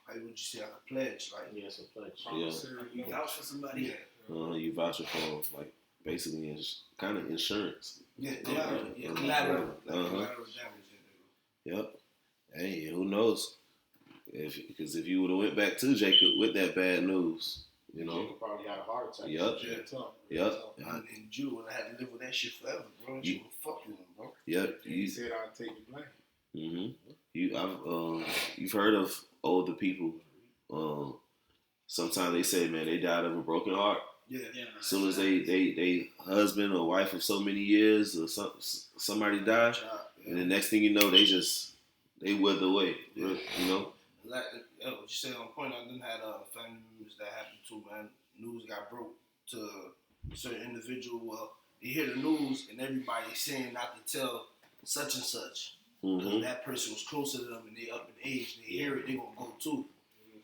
how would you say, like a pledge, like Yeah, it's a pledge. Yeah. You vouch for somebody. You vouch for them, like basically it's kind of insurance. Yeah, Collateral. collateral, Uh-huh. collateral damage. Yep. Hey, who knows? Because if you would have went back to Jacob with that bad news, you know. Jacob probably had a heart attack. Yep. Yeah, tough. Yep. And Judah would have had to live with that shit forever, bro. She would fuck with him, bro. Yep. He said I'd take the blame. Mm-hmm. You've heard of older people. Sometimes they say, man, they died of a broken heart. Yeah. As soon as they husband or wife of so many years or somebody died, and the next thing you know, they wither away. Yeah. You know. Like what you said on point, I done had family members that happened too, man. News got broke to a certain individual. Well, they hear the news and everybody's saying not to tell such and such. Mm-hmm. That person was closer to them and they up in age. They hear it, they gonna go too.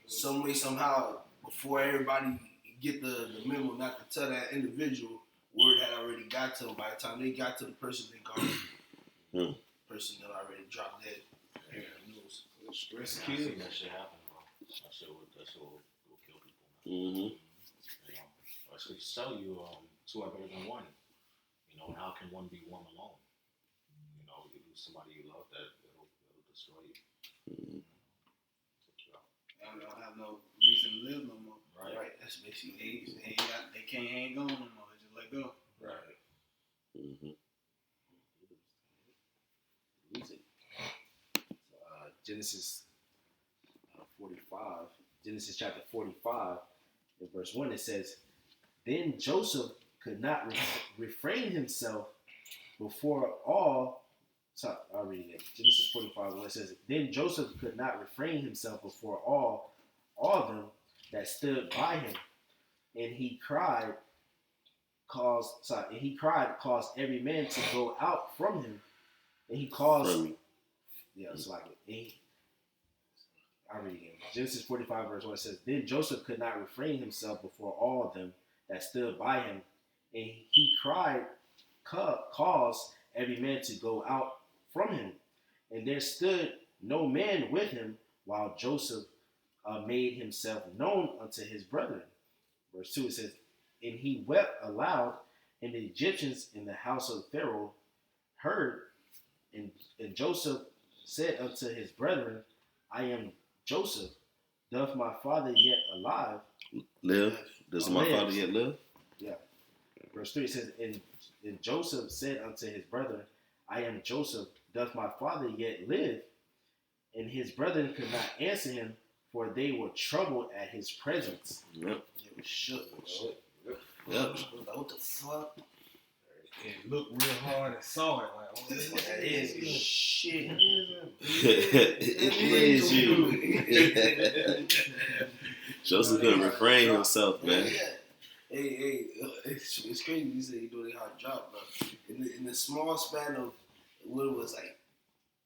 Some way, somehow, before everybody get the memo not to tell that individual, word had already got to them. By the time they got to the person, they gone. Person that already dropped dead. Hearing the news. Stress I kids. seen that shit happen, bro. That shit will kill people, man. Mm-hmm. I should tell you, two are better than one. You know, and how can one be one alone? You know, you lose somebody you love, that it'll destroy you. Mm-hmm. I don't have no reason to live no more. Right. That's basically it. They can't hang on no more. Just let go. Right. Mm-hmm. Genesis 45, Genesis chapter 45, in verse 1, it says, then Joseph could not refrain himself before all. Sorry, I'll read it again. Genesis 45, where it says, then Joseph could not refrain himself before all them that stood by him. and he caused every man to go out from him, and he caused From me. yeah, it's like I read again. Genesis 45 verse 1 says, Then Joseph could not refrain himself before all of them that stood by him, and he caused every man to go out from him, and there stood no man with him, while Joseph made himself known unto his brethren. Verse 2 it says, And he wept aloud, and the Egyptians in the house of Pharaoh heard, and Joseph said unto his brethren, I am Joseph. Doth my father yet alive? Live? Does my Lives. father yet live? Yeah. Verse 3 says, And Joseph said unto his brethren, I am Joseph. Doth my father yet live? And his brethren could not answer him, for they were troubled at his presence. Yep. They were shook. Yep. Like, what the fuck? And looked real hard and saw it. Like, oh, That is shit. It is you. Joseph couldn't refrain himself, man. Yeah. Hey, it's crazy you say you do a hard job, bro. In the small span of what it was like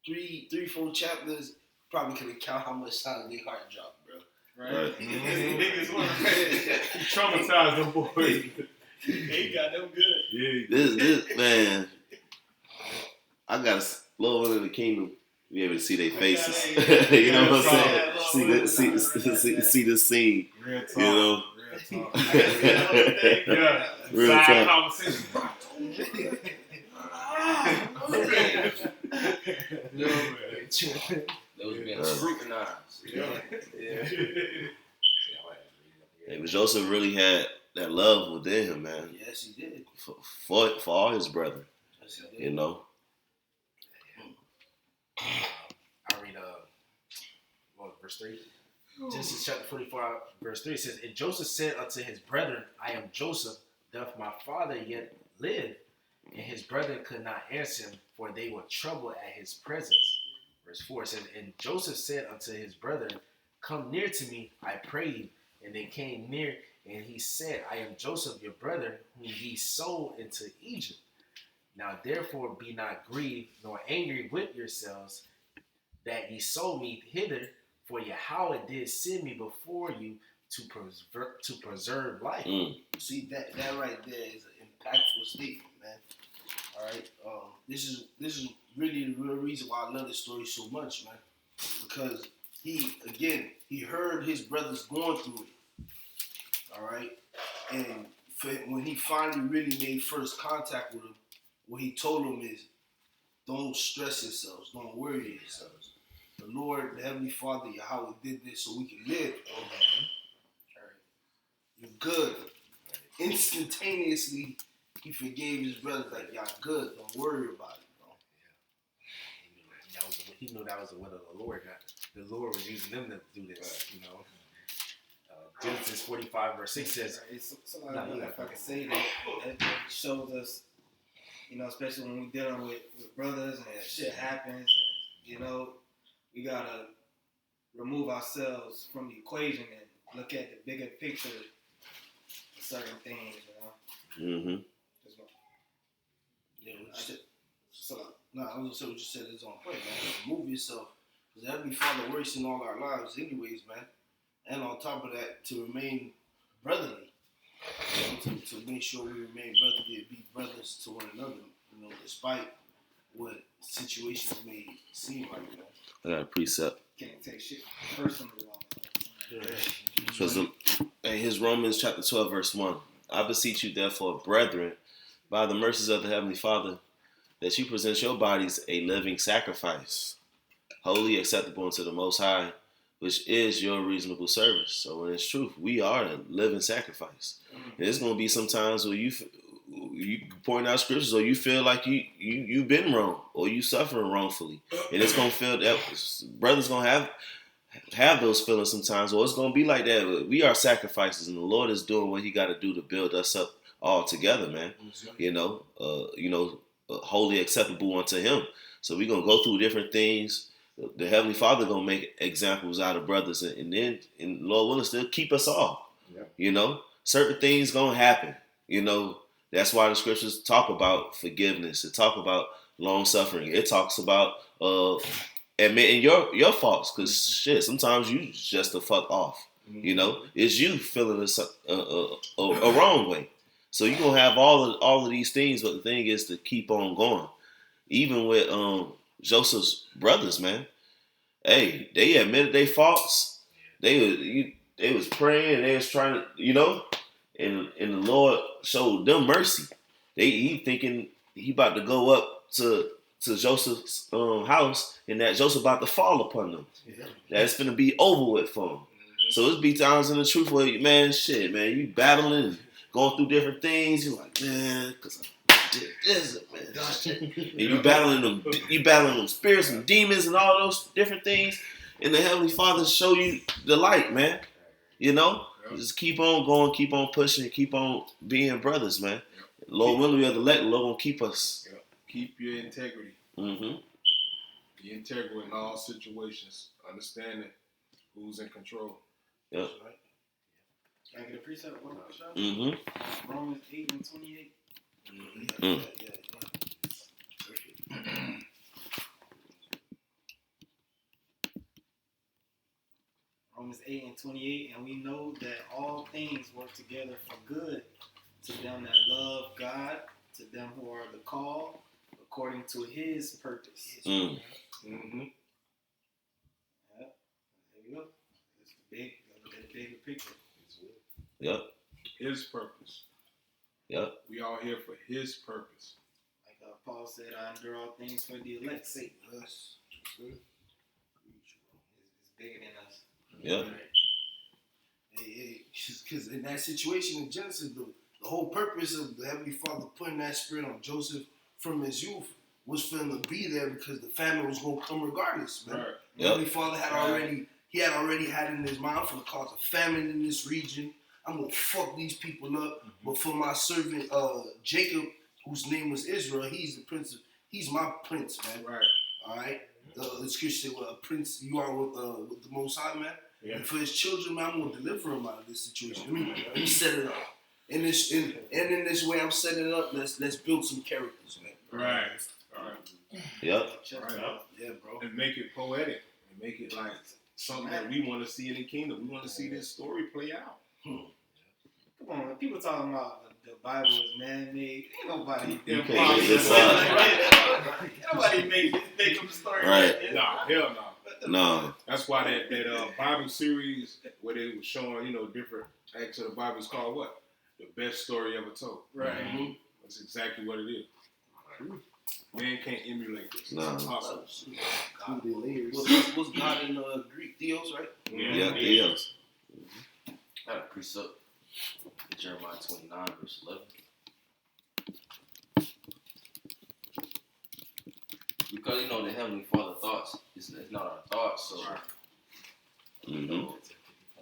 4 chapters, probably couldn't count how much time they hard job, bro. right? Right. Niggas want to traumatize them boys. He got them good. Yeah. This man, I got a little one in the kingdom. Be able to see their faces. You know what I'm saying? See the scene. Real talk. You know? Real talk. Yeah. Real Side talk. conversation. Yo, man. Those being scrutinized. Yeah. Hey, but Joseph really had that love within him, man, Yes, he did. for all his brethren. Yes, he did. You know? I read verse 3. Genesis chapter 44, verse 3 says, And Joseph said unto his brethren, I am Joseph. Doth my father yet live? And his brethren could not answer him, for they were troubled at his presence. Verse 4 says, And Joseph said unto his brethren, Come near to me, I pray you. And they came near, and he said, I am Joseph, your brother, whom ye sold into Egypt. Now therefore be not grieved, nor angry with yourselves, that ye sold me hither, for Yahweh did send me before you to preserve life. See that right there is an impactful statement, man. All right, this is really the real reason why I love this story so much, man. Because he heard his brothers going through it. All right, and when he finally really made first contact with him, what he told him is, don't stress yourselves, don't worry yourselves. The Lord, the Heavenly Father, Yahweh did this so we can live. You're good. Instantaneously, he forgave his brothers, like, y'all good, don't worry about it, bro. He knew that was the will of the Lord. The Lord was using them to do this, you know. Genesis 45 verse 6 says, Somebody if I can say that shows us, you know, especially when we're dealing with brothers and shit happens, and you know, we gotta remove ourselves from the equation and look at the bigger picture of certain things, you know. Mm-hmm. Yeah, I was gonna say what you said is on point, man. Remove yourself, because Heavenly Father works in all our lives, anyways, man. And on top of that, to remain brotherly, you know, to make sure we remain brotherly and be brothers to one another, you know, despite what situations may seem like, man. I got a precept. Can't take shit personally. Because his Romans chapter 12, verse 1. I beseech you, therefore, brethren, by the mercies of the Heavenly Father, that you present your bodies a living sacrifice, holy, acceptable unto the Most High, which is your reasonable service. So in its truth, we are a living sacrifice. And there's going to be some times where you point out scriptures, or you feel like you've been wrong, or you suffering wrongfully. And it's going to feel that brothers going to have those feelings sometimes, or it's going to be like that. We are sacrifices, and the Lord is doing what he got to do to build us up all together, man. You know, wholly acceptable unto him. So we're going to go through different things. The Heavenly Father going to make examples out of brothers, and then, and Lord willing, still keep us all. Yep. You know? certain things gonna happen. You know, that's why the scriptures talk about forgiveness. It talk about long suffering. It talks about admitting your faults. Cause shit, sometimes you just the fuck off. You know, it's you feeling a wrong way. So you gonna have all of these things, but the thing is to keep on going. Even with Joseph's brothers, man. Hey, they admitted their faults. They was praying. They was trying to, and the Lord showed them mercy. He thinking he about to go up to Joseph's house, and that Joseph about to fall upon them. Yeah. That's gonna be over with for him. So it's be times in the truth where, man, you battling and going through different things. You're like, man, because I did this, man. And you battling them spirits and demons and all those different things. And the Heavenly Father show you the light, man. You know? Just keep on going, keep on pushing, keep on being brothers, man. Lord willing, we have to let the Lord will keep us. Keep your integrity. Mm-hmm. Be integral in all situations. Understanding who's in control. Yep. Can I get a precept? One more shot? Mm-hmm. Romans 8 and 28. Mm. Romans 8 and 28, and we know that all things work together for good to them that love God, to them who are the called according to His purpose. Mm. Mm-hmm. Yeah, there you go. It's the big, look at the bigger picture. Yep. His purpose. Yep. We all here for His purpose. Like Paul said, I endure all things for the elect's sake. Us. It's bigger than us. Yep. Hey, because in that situation in Genesis, the whole purpose of the Heavenly Father putting that spirit on Joseph from his youth was for him to be there because the famine was going to come regardless, man. Right. The Heavenly Father had already had in his mind for the cause of famine in this region. I'm going to fuck these people up. Mm-hmm. But for my servant Jacob, whose name was Israel, he's my prince, man. Right. All right. The scripture said, "Well, a prince, you are with the Most High, man." Yeah. And for his children, man, I'm gonna deliver him out of this situation. Let me set it up. In this way, I'm setting it up. Let's build some characters, man. Right. All right. Yep. Right. Yeah, bro. And make it poetic. And make it like something that we want to see in the kingdom. We want to see this story play out. Come on, people talking about the Bible is man-made. Ain't nobody. You can't make this up. Nobody make up a story. Right. Nah, hell no. No. That's why that Bible series where they was showing, different acts of the Bible is called what? The best story ever told. Right. Mm-hmm. That's exactly what it is. Man can't emulate this. No. It's impossible. What's God in Greek? Theos, right? Yeah, Theos. I had a precept. Jeremiah 29, verse 11. Because the Heavenly Father thoughts, it's not our thoughts. So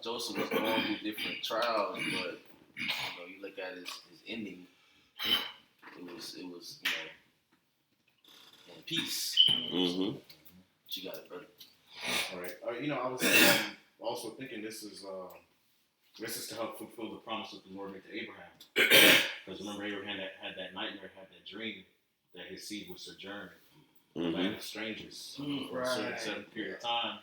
Joseph was going through different trials, but you look at his ending, it was in peace. Mm-hmm. But you got it, brother. All right. I was also thinking this is to help fulfill the promise that the Lord made to Abraham. Because remember, Abraham had that nightmare, had that dream that his seed would sojourn in the land of strangers for a certain period of time,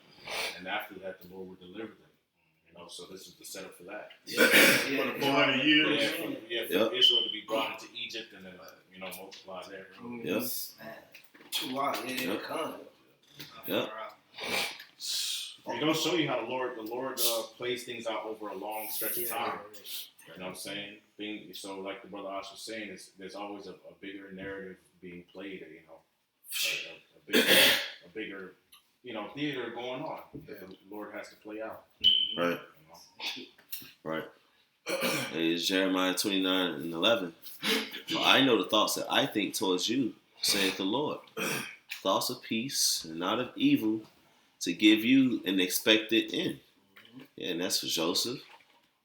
and after that, the Lord would deliver them. So this is the setup for that. For the 400 years. For Israel to be brought into Egypt and then multiply there. Yes. Too wild. Yep. It don't show you how the Lord plays things out over a long stretch of time. You know what I'm saying? So like the brother Ash was saying, there's always a bigger narrative being played. A bigger theater going on that the Lord has to play out. Right. Right. It's Jeremiah 29 and 11. For I know the thoughts that I think towards you, saith the Lord. Thoughts of peace and not of evil, to give you an expected end. Yeah, and that's for Joseph.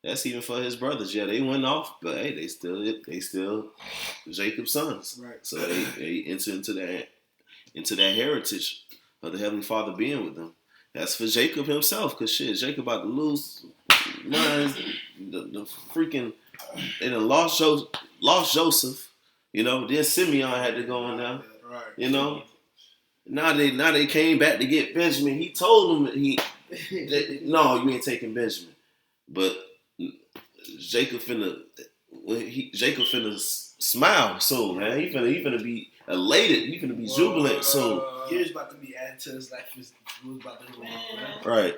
That's even for his brothers. Yeah, they went off, but hey, they still Jacob's sons. Right. So they enter into that heritage of the Heavenly Father being with them. That's for Jacob himself, because Jacob about to lose the freaking They done lost Joseph. You know, then Simeon had to go in there. Right. You know, now they came back to get Benjamin. He told them no, you ain't taking Benjamin. But Jacob finna smile soon, man. He finna be elated. He finna be jubilant soon. Years about to be added to his life. Was about to go on, Right.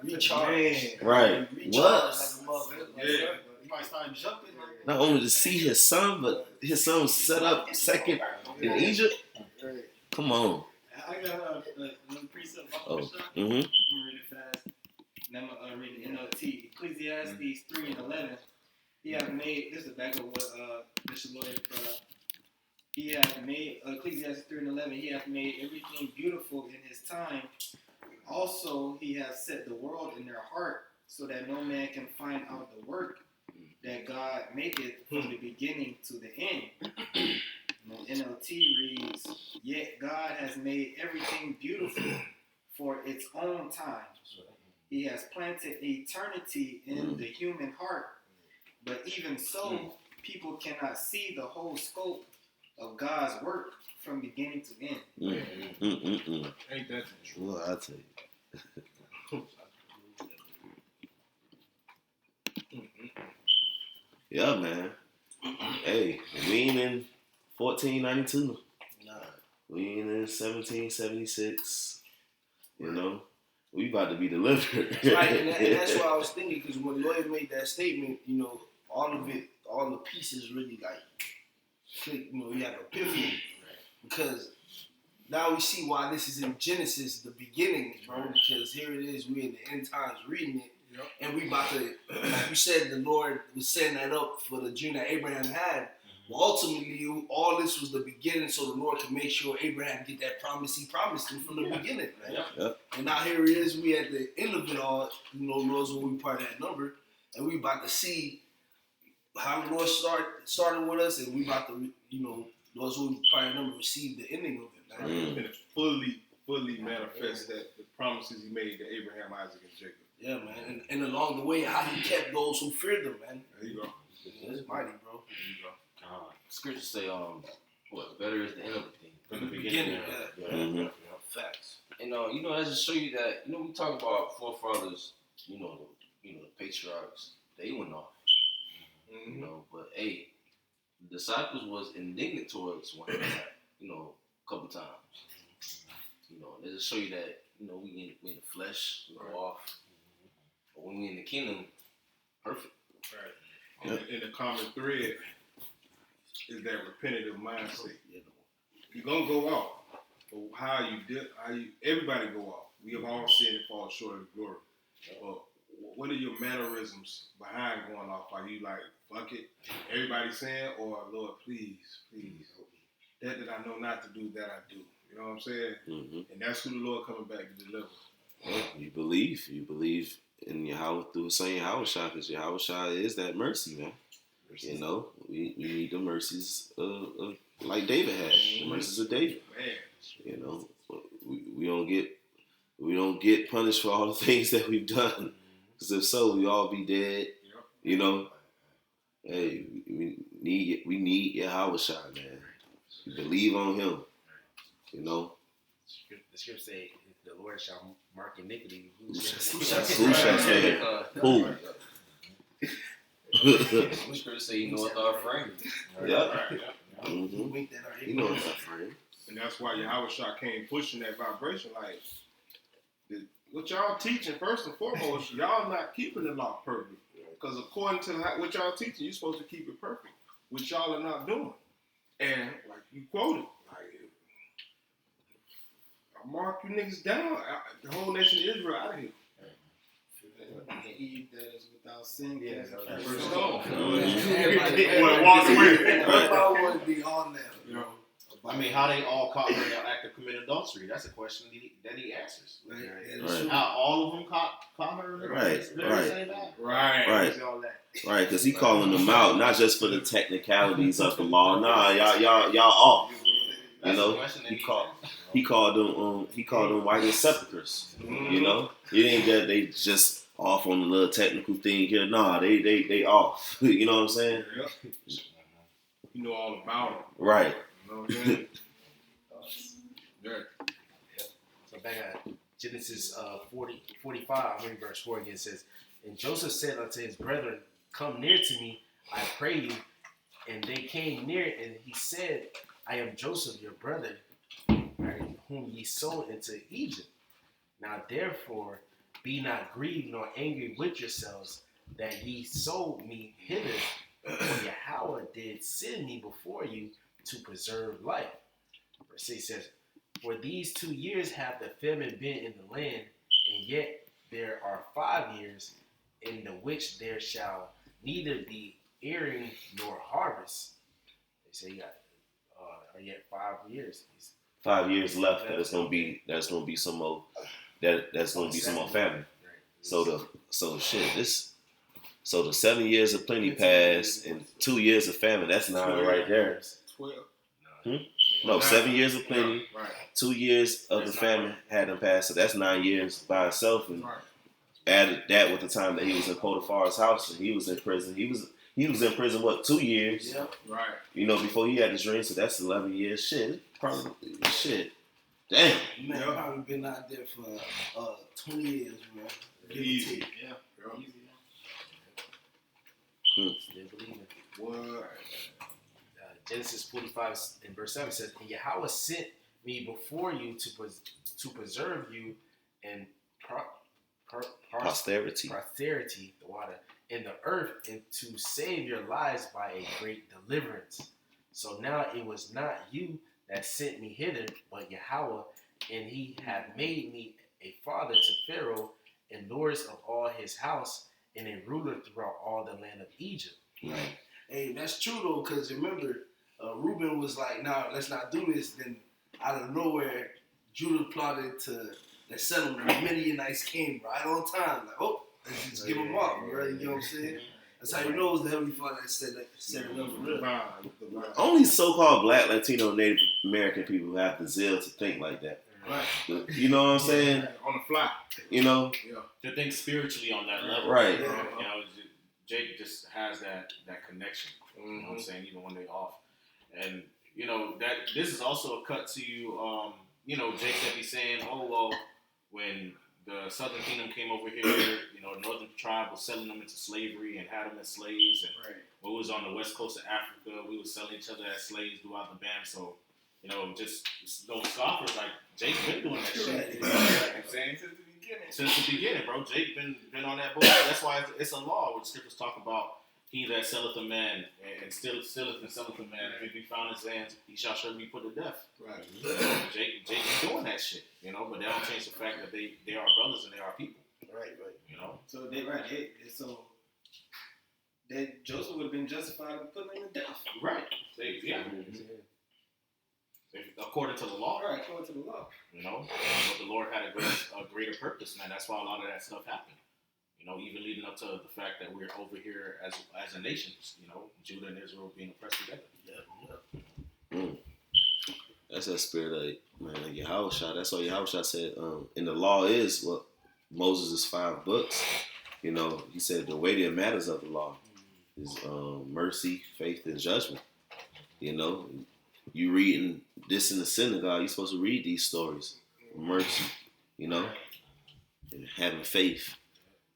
Recharge. Right. What? Yeah. You might start jumping. Not only to see his son, but his son was set up second in Egypt. Come on. I got another precept off Oh. the shop. Mm-hmm. I'm gonna read it fast. And I'm gonna read the NLT. Ecclesiastes 3:11. He hath made, this is back of what Bishop Lloyd brought up. He hath made, Ecclesiastes 3:11, he hath made everything beautiful in his time. Also, he hath set the world in their heart, so that no man can find out the work that God maketh from the beginning to the end. And the NLT reads, yet God has made everything beautiful for its own time. He has planted eternity in the human heart. But even so, people cannot see the whole scope of God's work from beginning to end. Ain't that the truth? Well, I tell you. Yeah, man. Hey, we ain't in 1492. Nah. We ain't in 1776. You know, we about to be delivered. Right, and that's what I was thinking, because when Lloyd made that statement, you know, all of it, all the pieces really like click, you know, you have an epiphany. Because now we see why this is in Genesis, the beginning, bro, because here it is, we in the end times reading it, and we about to, like you said, the Lord was setting that up for the dream that Abraham had. Well, ultimately, all this was the beginning, so the Lord could make sure Abraham get that promise he promised him from the beginning, man. Yep. And now here it is, we at the end of it all, you know, Lord's when we part of that number, and we about to see how the Lord started with us, and we about to, you know, Lord's when we part of that number, receive the ending of it, man. And fully manifest that the promises he made to Abraham, Isaac, and Jacob. Yeah, man. And along the way, how he kept those who feared him, man. There you go. It's mighty, bro. There you go. Scriptures say, what better is the end of the thing From the beginning. Mhm. Facts. And you know, that just show you that, you know, we talk about forefathers, the patriarchs, they went off, you know, but hey, the disciples was indignant towards one another, you know, a couple times. You know, they just show you that, you know, we in the flesh, we go off, but when we in the kingdom, perfect. Right. And the common thread is that repetitive mindset. You're gonna go off, but how you everybody go off. We have all sinned and fall short of the glory. But what are your mannerisms behind going off? Are you like, fuck it, everybody saying, or Lord, please, that I know not to do, that I do. You know what I'm saying? Mm-hmm. And that's who the Lord coming back to deliver. Well, you believe in Yahweh through saying Yahushua, because Yahushua is that mercy, man. You know, we need the mercies of like David had, the mercies of David. Man. You know, we don't get punished for all the things that we've done. Because if so, we all be dead. You know, hey, we need Yahushua, man. We believe on him. You know. The scripture say, "The Lord shall mark iniquity." Who shall say? Who? Scripture say, you know what our frame. Yeah. Mm-hmm. You know what our frame. And that's why Yahweh came pushing that vibration. Like, what y'all teaching, first and foremost, y'all not keeping the law perfect. Because according to what y'all teaching, you're supposed to keep it perfect, which y'all are not doing. And, like you quoted, like, I mark you niggas down, the whole nation of Israel out of here. And Eve that is without sin. Yeah, First stone. Everybody walks with it. Everybody want to be on that. You know? I mean, how they all caught her in the act of committing adultery? That's a question that he answers. Right. How all of them caught her in the Right. same act? Right. Right, because he calling them out, not just for the technicalities of the law. Nah, y'all off. You know, he called them white sepulchres. You know, it ain't that they just off on a little technical thing here. Nah, they off. You know what I'm saying? Yep. You know all about them. Right. You know what I'm saying? Yeah. So back at Genesis 45, I'm reading verse 4 again. It says, "And Joseph said unto his brethren, Come near to me, I pray you. And they came near, and he said, I am Joseph, your brother, right, whom ye sold into Egypt. Now therefore be not grieved nor angry with yourselves that ye sold me hither. For Yahweh did send me before you to preserve life." Verse 6 says, "For these 2 years hath the famine been in the land, and yet there are 5 years in the which there shall neither be airing nor harvest." They say you got are yet 5 years. 5 years left. That's gonna be some more. That's gonna be some more famine. So the 7 years of plenty passed and 2 years of famine. That's 9 right there. 12. No, 7 years of plenty. Yeah, right. 2 years of the famine hadn't passed. So that's 9 years by itself. And Right. added that with the time that he was in Potiphar's house and he was in prison. He was in prison, what, 2 years? Yeah. Right. You know, before he had his dream. So that's 11 years. Shit. Probably, shit. Damn. Man, I've probably been out there for 20 years, man. Easy. Yeah. Yeah. Easy. Still believing. What? Genesis 45 and verse 7 says, "And Yahweh sent me before you to preserve you and Posterity. the water, in the earth, and to save your lives by a great deliverance. So now it was not you that sent me hither, but Yahweh, and he hath made me a father to Pharaoh, and lord of all his house, and a ruler throughout all the land of Egypt." Right. Hey, that's true though, because remember, Reuben was like, "Nah, let's not do this." Then out of nowhere, Judah plotted to the settlement. The Midianites came right on time. Like, oh, let's just give them up, bro. You know what I'm saying? That's how you know it's the Heavenly Father that set it up for real. Divine. Only so-called Black, Latino, Native American people have the zeal to think like that. Right. You know what I'm saying? On the fly. You know? Yeah. To think spiritually on that level. Right. You know, Jake just has that connection. You know what I'm saying? Even when they off. And, you know, that this is also a cut to, you know, Jake that be saying, oh, well, when the Southern Kingdom came over here, you know, Northern tribe was selling them into slavery and had them as slaves. And when we was on the west coast of Africa, we was selling each other as slaves throughout the band. So, you know, just those scoffers, like, Jake's been doing that shit. You know what I'm saying? Since the beginning, bro. Jake been on that boat. That's why it's a law where the scriptures talk about he that selleth a man and stealeth and selleth a man. If it be found in his hands, he shall surely be put to death. Right. Jake is doing that shit, you know, but that don't change the fact that they are brothers and they are people. Right. You know? So that Joseph would have been justified in putting him to death. Right. According to the law. Right, according to the law. You know? But the Lord had a greater purpose, man. That's why a lot of that stuff happened. You know, even leading up to the fact that we're over here as a nation, you know, Judah and Israel being oppressed together. That's that spirit of, man, like Yahushua. That's why Yahushua said, and the law is what Moses' 5 books. You know, he said the weightier matters of the law is mercy, faith, and judgment. You know, you reading this in the synagogue, you're supposed to read these stories. Mercy, you know, and having faith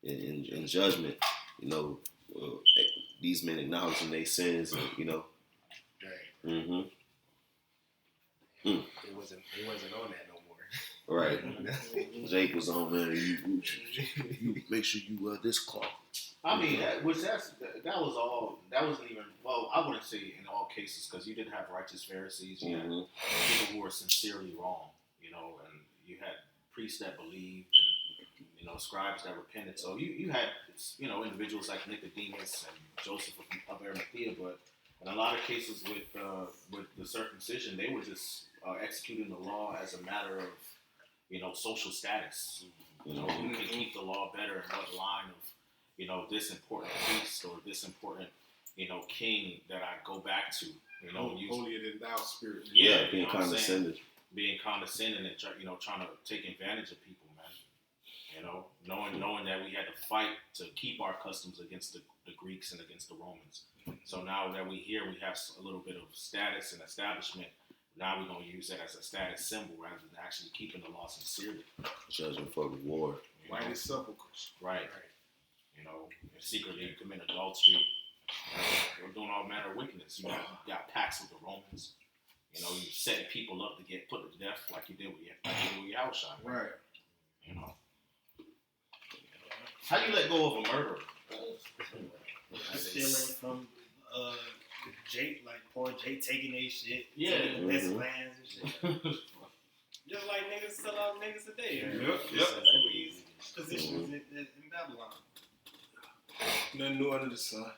in judgment. You know, these men acknowledging their sins, and, you know. Mm-hmm. It wasn't on that no more. Right. Jake was on, man. You make sure you this clock. I mean, that wasn't even, well, I wouldn't say in all cases, because you did have righteous Pharisees, you had people who were sincerely wrong, you know, and you had priests that believed, and, you know, scribes that repented. So you had, you know, individuals like Nicodemus and Joseph of Arimathea, but in a lot of cases with the circumcision, they were just executing the law as a matter of, you know, social status. You know, who can keep the law better and what line of, you know, this important priest or this important, you know, king that I go back to. You know, holier than thou spirit. Yeah, you being know condescending. condescending. Being condescending and, you know, trying to take advantage of people, man. You know, knowing that we had to fight to keep our customs against the Greeks and against the Romans. So now that we here, we have a little bit of status and establishment. Now we're going to use that as a status symbol rather than actually keeping the law sincerely. Judgment for reward. You know? White is sepulchres. Right. You know, and secretly commit adultery. We're doing all manner of wickedness. You got pacts with the Romans. You know, you setting people up to get put to death like you did with your house shot. Right. You know. How do you let go of a murderer? Stealing from Jake, like poor Jake taking their shit, Yeah. taking the best lands and shit. Just like niggas sell out niggas today. These positions in Babylon. Nothing new under the sun.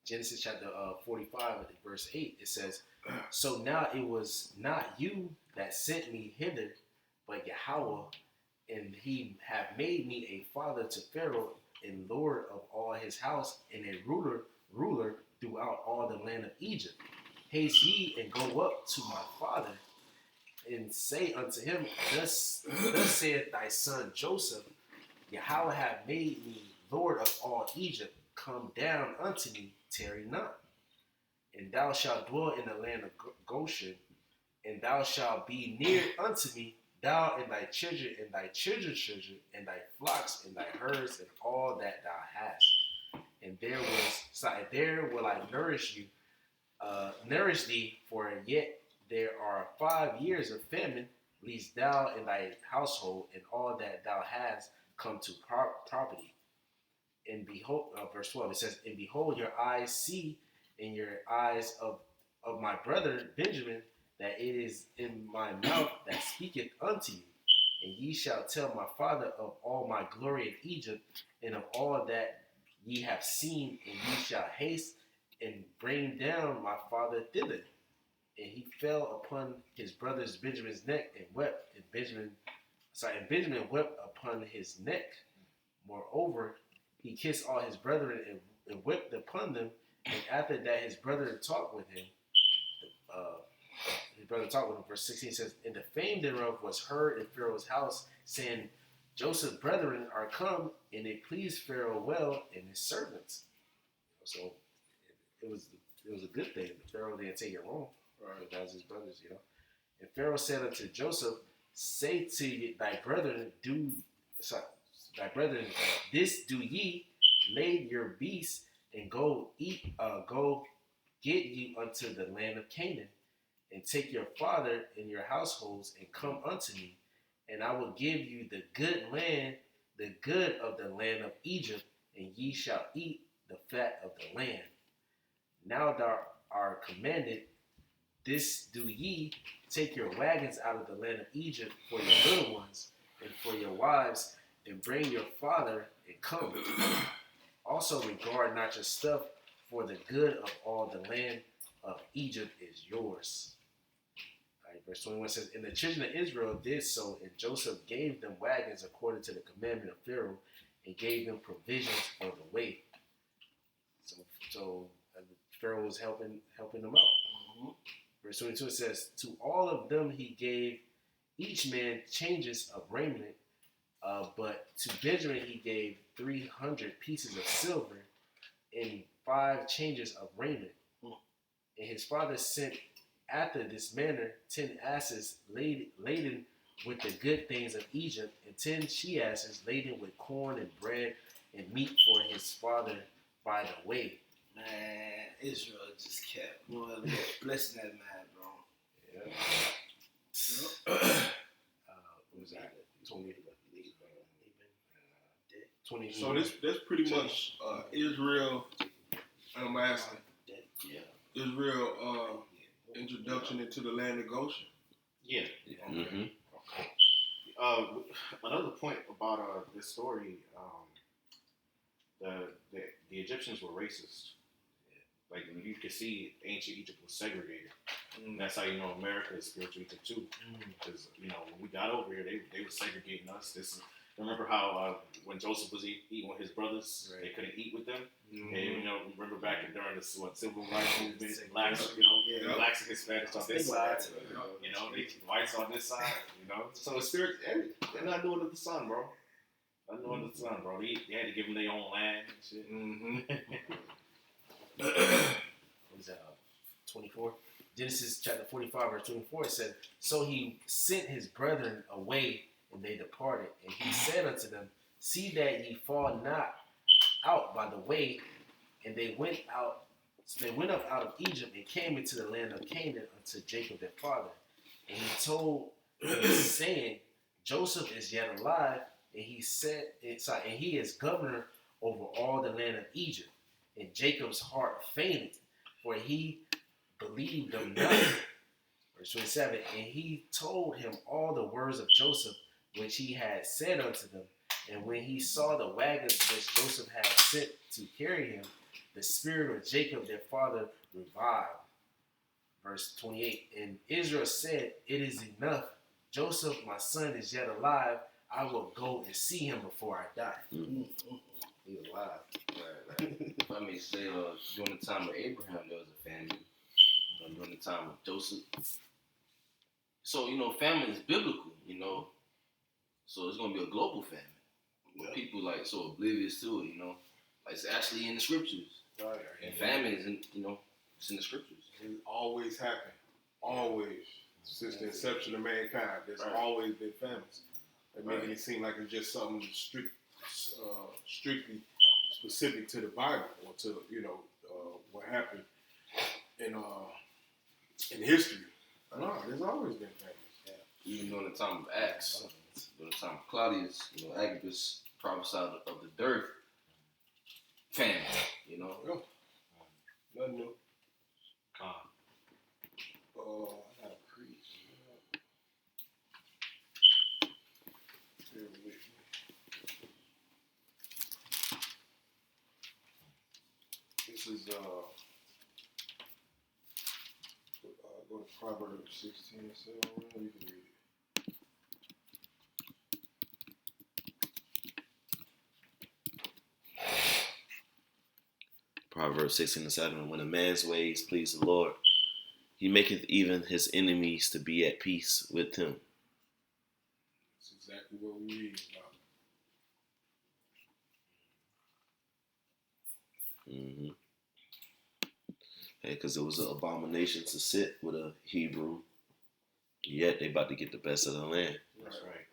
Genesis chapter 45, verse 8, it says, "So now it was not you that sent me hither, but Yahweh, and he have made me a father to Pharaoh, and lord of all his house, and a ruler throughout all the land of Egypt. Haste ye and go up to my father, and say unto him, Thus saith thy son Joseph, Yahweh hath made me Lord of all Egypt. Come down unto me, tarry not. And thou shalt dwell in the land of Goshen, and thou shalt be near unto me, thou and thy children, and thy children's children, and thy flocks, and thy herds, and all that thou hast. And there will I nourish thee, for yet there are 5 years of famine, lest thou and thy household and all that thou hast come to property. And behold," verse 12, it says, "And behold, your eyes see, and your eyes of my brother Benjamin, that it is in my mouth that speaketh unto you. And ye shall tell my father of all my glory in Egypt, and of all that ye have seen, and ye shall haste and bring down my father thither. And he fell upon his brother's Benjamin's neck and wept, and Benjamin wept upon his neck. Moreover, he kissed all his brethren and wept upon them. And after that, his brother talked with him. Verse 16 says, "And the fame thereof was heard in Pharaoh's house, saying, Joseph's brethren are come, and it pleased Pharaoh well and his servants." So it was a good thing. Pharaoh didn't take it wrong. Right. That was his brothers, you know. And Pharaoh said unto Joseph, "Say to thy brethren, this do ye, lay your beasts, and go get you unto the land of Canaan, and take your father and your households, and come unto me, and I will give you the good land, the good of the land of Egypt, and ye shall eat the fat of the land. Now thou art commanded, this do ye, take your wagons out of the land of Egypt for your little ones, and for your wives, and bring your father, and come. Also regard not your stuff, for the good of all the land of Egypt is yours." All right, verse 21 says, "And the children of Israel did so, and Joseph gave them wagons according to the commandment of Pharaoh, and gave them provisions for the way." So Pharaoh was helping them out. Mm-hmm. Verse 22 it says, "To all of them he gave each man changes of raiment, but to Benjamin he gave 300 pieces of silver and 5 changes of raiment. And his father sent after this manner 10 asses laden with the good things of Egypt, and 10 she-asses laden with corn and bread and meat for his father by the way." Man, Israel just kept blessing that man, bro. Yeah. What was that? 20. So that's pretty much Israel. I'm asking. Israel introduction into the land of Goshen. Yeah. Mm-hmm. Another point about this story, the Egyptians were racist. Like you could see, ancient Egypt was segregated. And that's how you know America is spiritual Egypt too. Because when we got over here, they were segregating us. remember how when Joseph was eating with his brothers, Right. they couldn't eat with them. Mhm. And remember back during the civil rights movement, Civil blacks, rights. Yeah. blacks and Hispanics on this side, the whites on this side, So the spirit, they're not doing it the sun, bro. Not doing it the sun, bro. They had to give them their own land and shit. What is that? 24. Genesis chapter 45 verse 24. It said, "So he sent his brethren away, and they departed. And he said unto them, See that ye fall not out by the way. And they went out. So they went up out of Egypt and came into the land of Canaan unto Jacob their father. And he told him, saying, Joseph is yet alive, and he is governor over all the land of Egypt. And Jacob's heart fainted, for he believed them not." Verse 27. And he told him all the words of Joseph, which he had said unto them. And when he saw the wagons which Joseph had sent to carry him, the spirit of Jacob their father revived. Verse 28. And Israel said, It is enough. Joseph, my son, is yet alive. I will go and see him before I die. He was alive. Right. If I may say, during the time of Abraham, there was a famine. During the time of Joseph. So, famine is biblical, So it's going to be a global famine. But people, so oblivious to it, Like, it's actually in the scriptures. Right. And famine is it's in the scriptures. It always happened. Always. Since the inception of mankind, there's Right. always been famines. That making Right. it seem like it's just something strictly specific to the Bible or to what happened in history. No, there's always been famines. Even during the time of Acts, during the time of Claudius, Agabus prophesied of the dearth famine, Nothing new. Con. I gotta preach. Bear with me. This is go to Proverbs 16. So you can read it. Proverbs 16:7. When a man's ways please the Lord, he maketh even his enemies to be at peace with him. That's exactly what we read about. Mm-hmm. Because it was an abomination to sit with a Hebrew, yet they about to get the best of the land. That's right.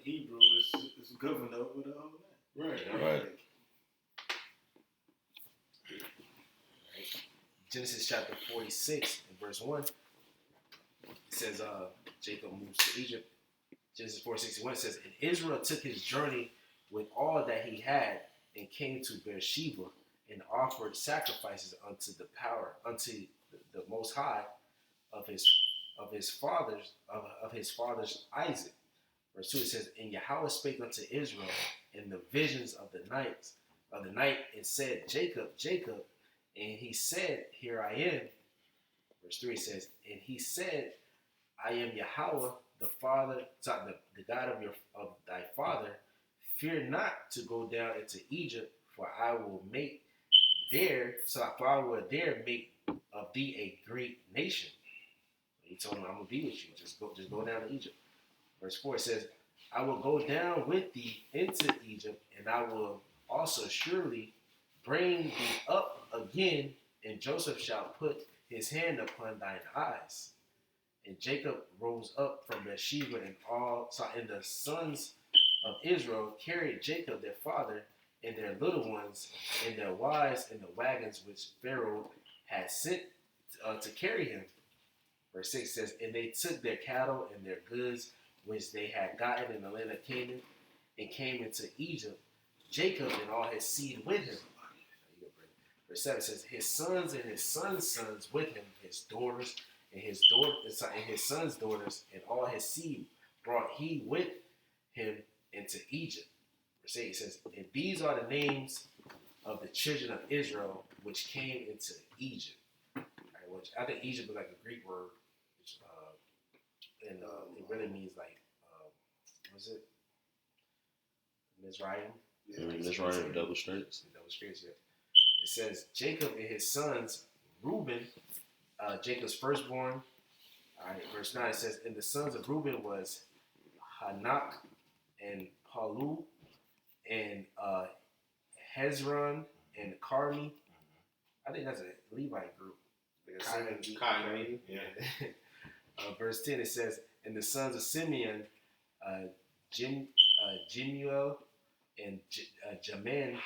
Hebrew is governed over the whole land. Right. Genesis chapter 46 and verse 1. It says Jacob moves to Egypt. Genesis 4:61 says, And Israel took his journey with all that he had, and came to Beersheba, and offered sacrifices unto the Most High of his father's Isaac. Verse 2 it says, And Yahweh spake unto Israel in the visions of the night, and said, Jacob, Jacob. And he said, Here I am. Verse 3 says, And he said, I am Yahweh, the God of thy father. Fear not to go down into Egypt, for I will make of thee a great nation. He told him, I'm gonna be with you. Just go down to Egypt. Verse 4 says, I will go down with thee into Egypt, and I will also surely bring thee up again, and Joseph shall put his hand upon thine eyes. And Jacob rose up from Beersheba, and the sons of Israel carried Jacob their father, and their little ones, and their wives, and the wagons which Pharaoh had sent to carry him. Verse 6 says, And they took their cattle and their goods, which they had gotten in the land of Canaan, and came into Egypt, Jacob and all his seed with him. Verse 7 says, His sons and his sons' sons with him, his daughters, and his sons' daughters, and all his seed brought he with him into Egypt. Verse 8 says, And these are the names of the children of Israel which came into Egypt. Right, which I think Egypt is like a Greek word. and it really means like, what's it? Mizraim. Mizraim, double straights. Double straights, yeah. It says Jacob and his sons, Reuben, Jacob's firstborn. All right, verse 9 it says, and the sons of Reuben was Hanak and Palu and Hezron and Carmi. I think that's a Levite group. Carmi, yeah. Verse 10 it says, and the sons of Simeon, Jemuel and Jamin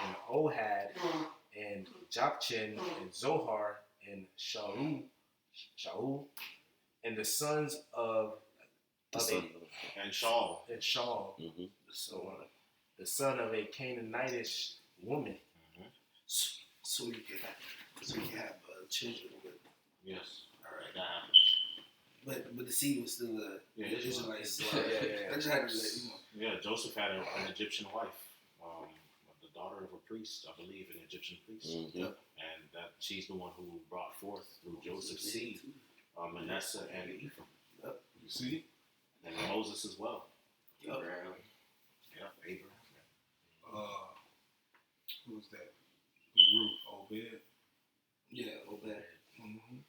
and Ohad and Jokchin and Zohar and Shaul, and the sons of and Shaul. Mm-hmm. So the son of a Canaanitish woman. Mm-hmm. So you can have children with. Yes. All right. That happened. But the seed was still the Israelites. Yeah. I just had to let you know. Yeah, Joseph had an Egyptian wife, the daughter of a priest, I believe, an Egyptian priest, Mm-hmm. and that she's the one who brought forth through Joseph's seed, Manasseh and Ephraim. You see? And Moses as well. Abraham. Yeah, Abraham. Who was that? Ruth, Obed. Yeah, Obed. Mm-hmm.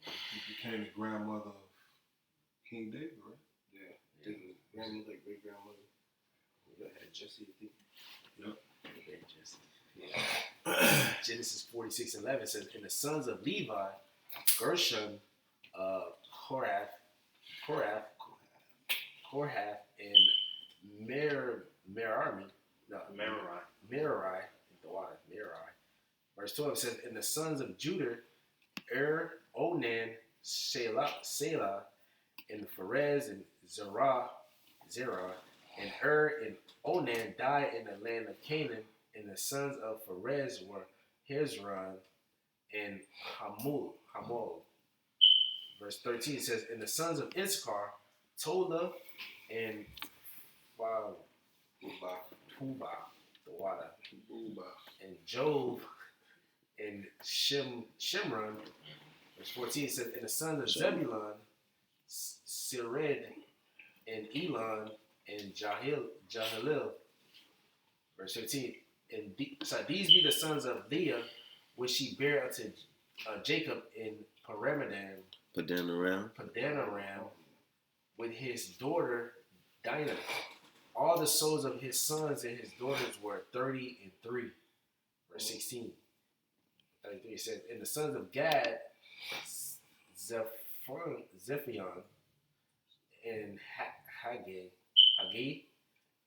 She became the grandmother of King David, right? Yeah. Grandmother, great grandmother. Had Jesse, I think. Yep. Genesis 46:11 says, and the sons of Levi, Gershon, Korath, and Merari, the water, Merari. Verse 12 says, and the sons of Judah, Onan, Selah, and Pharez, and Zerah, and and Onan died in the land of Canaan, and the sons of Pharez were Hezron and Hamul. Verse 13 says, and the sons of Issachar, Tola and Puba, the water, and Job and Shimron. Verse 14 says, and the sons of Zebulun, Sered and Elon and Jahilil. Verse 15, and these be the sons of Leah, which she bare unto Jacob in Padanaram, with his daughter Dinah. All the souls of his sons and his daughters were 33. Verse 16. 33 says, and the sons of Gad, Zephion, and Haggai,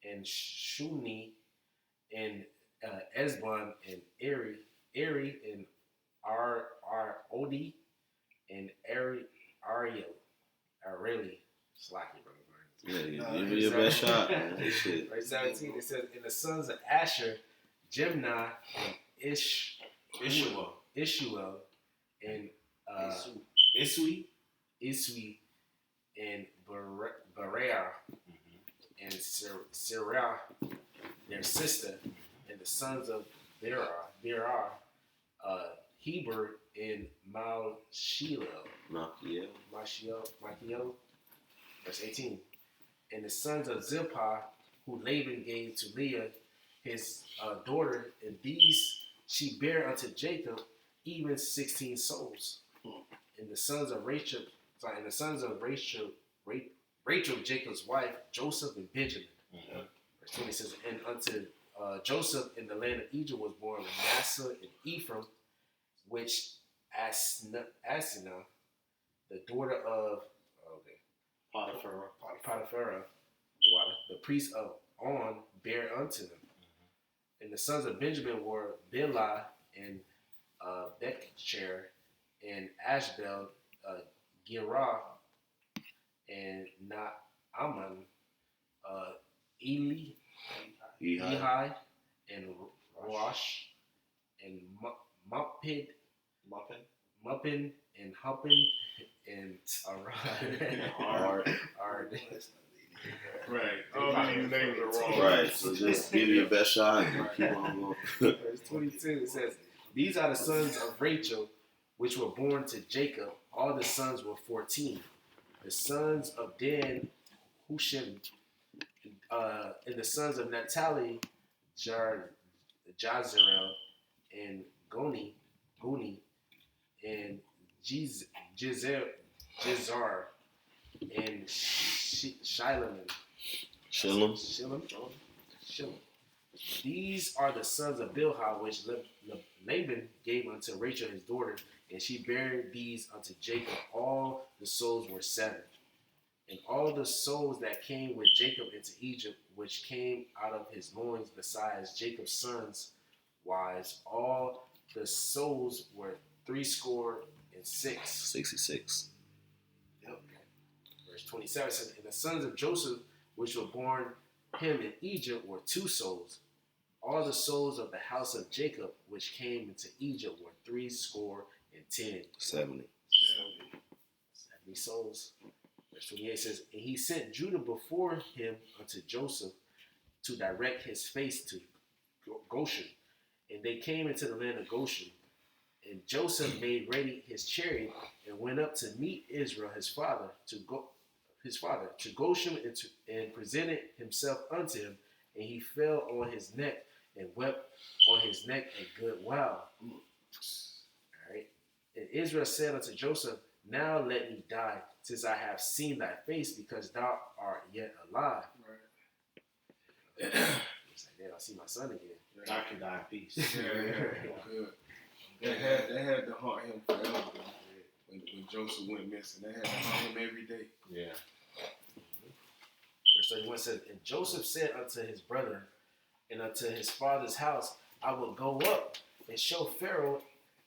and Shuni, and Esbon, and Eri, and Odi, and Ariel, Slacky, brother. Yeah, give me your best shot, man. Verse 17, it says, and the sons of Asher, Jimnah, and Ishuel, and Isui, and Bariah, and Sarah, their sister, and the sons of Berar, Heber, and Malchiel. Verse 18. And the sons of Zilpah, who Laban gave to Leah, his daughter, and these she bare unto Jacob, even 16 souls. And the sons of Rachel, Jacob's wife, Joseph and Benjamin. Verse 20 says, and unto Joseph in the land of Egypt was born Manasseh and Ephraim, which Asina, the daughter of Potiphera, the priest of On, bare unto them. And the sons of Benjamin were Bilhah and Bechcher and Ashbel, Gerah and Naaman, Ehi and Rosh and Muppin and Huppin and Arad. Right. All these names are wrong. Right. So just give me your best shot and keep on going. Verse 22 it says, these are the sons of Rachel, which were born to Jacob. All the sons were 14. the sons of Dan, Hushim, and the sons of Naphtali, Jazarel, and Guni, and Jizar, and Shilem. These are the sons of Bilhah, which Laban gave unto Rachel his daughter, and she bare these unto Jacob. All the souls were 7. And all the souls that came with Jacob into Egypt, which came out of his loins, besides Jacob's sons' wives, all the souls were 66. 66. Yep. Verse 27 says, and the sons of Joseph, which were born him in Egypt, were 2 souls. All the souls of the house of Jacob, which came into Egypt, were 70. 70 souls. Verse 28 says, and he sent Judah before him unto Joseph to direct his face to Goshen. And they came into the land of Goshen. And Joseph made ready his chariot and went up to meet Israel his father to Goshen, and presented himself unto him. And he fell on his neck and wept on his neck a good while. All right. And Israel said unto Joseph, now let me die, since I have seen thy face, because thou art yet alive. Right. He's like, damn, I see my son again. I can die in peace. Good. They had to haunt him forever. When Joseph went missing, they had to haunt him every day. Yeah. Verse 31 says, and Joseph said unto his brethren and unto his father's house, I will go up and show Pharaoh,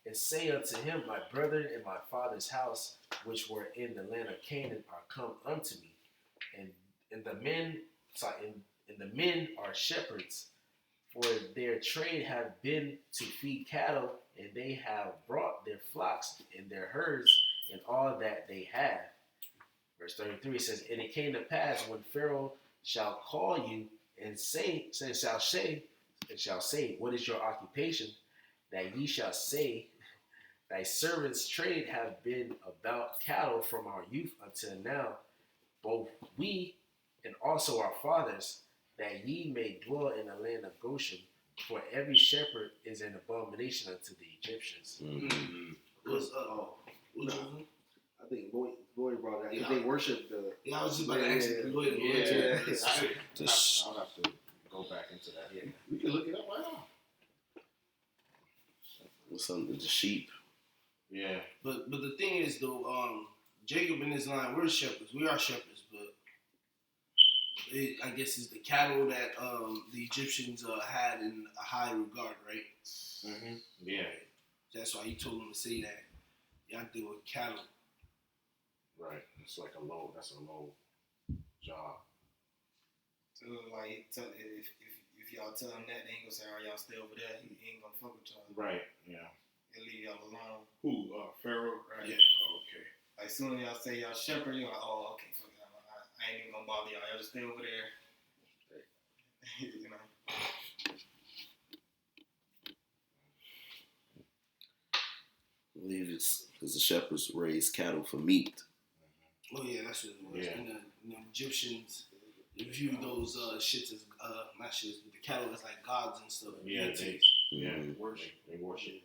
and say unto him, my brethren and my father's house, which were in the land of Canaan, are come unto me, and the men are shepherds, for their trade have been to feed cattle, and they have brought their flocks and their herds and all that they have. Verse 33 says, and it came to pass when Pharaoh shall call you and shall say, what is your occupation? That ye shall say, thy servants' trade have been about cattle from our youth until now, both we and also our fathers, that ye may dwell in the land of Goshen, for every shepherd is an abomination unto the Egyptians. Mm-hmm. I think Boy brought that. They worship the. Yeah, I was just about to ask you. Go ahead. I'll have to go back into that. Yeah. We can look it up right now. Something the sheep. Yeah. But the thing is though, Jacob and his line, we're shepherds. We are shepherds, but I guess it's the cattle that the Egyptians had in a high regard, right? Mm-hmm. Yeah. That's why he told them to say that. Y'all deal with cattle. Right. It's like that's a low job. So like, if y'all tell him that, they ain't gonna say, "All right, y'all stay over there." He ain't gonna fuck with y'all. Right. Yeah. He'll leave y'all alone. Who? Pharaoh? Right? Yeah. Oh, okay. Like, soon as y'all say y'all shepherd, you're like, "Oh, okay, fuck that. I ain't even gonna bother y'all. Y'all just stay over there." You know. I believe it's because the shepherds raise cattle for meat. Oh yeah, that's what it was. Yeah. And the Egyptians view those shits as not shits, but the cattle as like gods and stuff. Yeah. Mm-hmm. They worship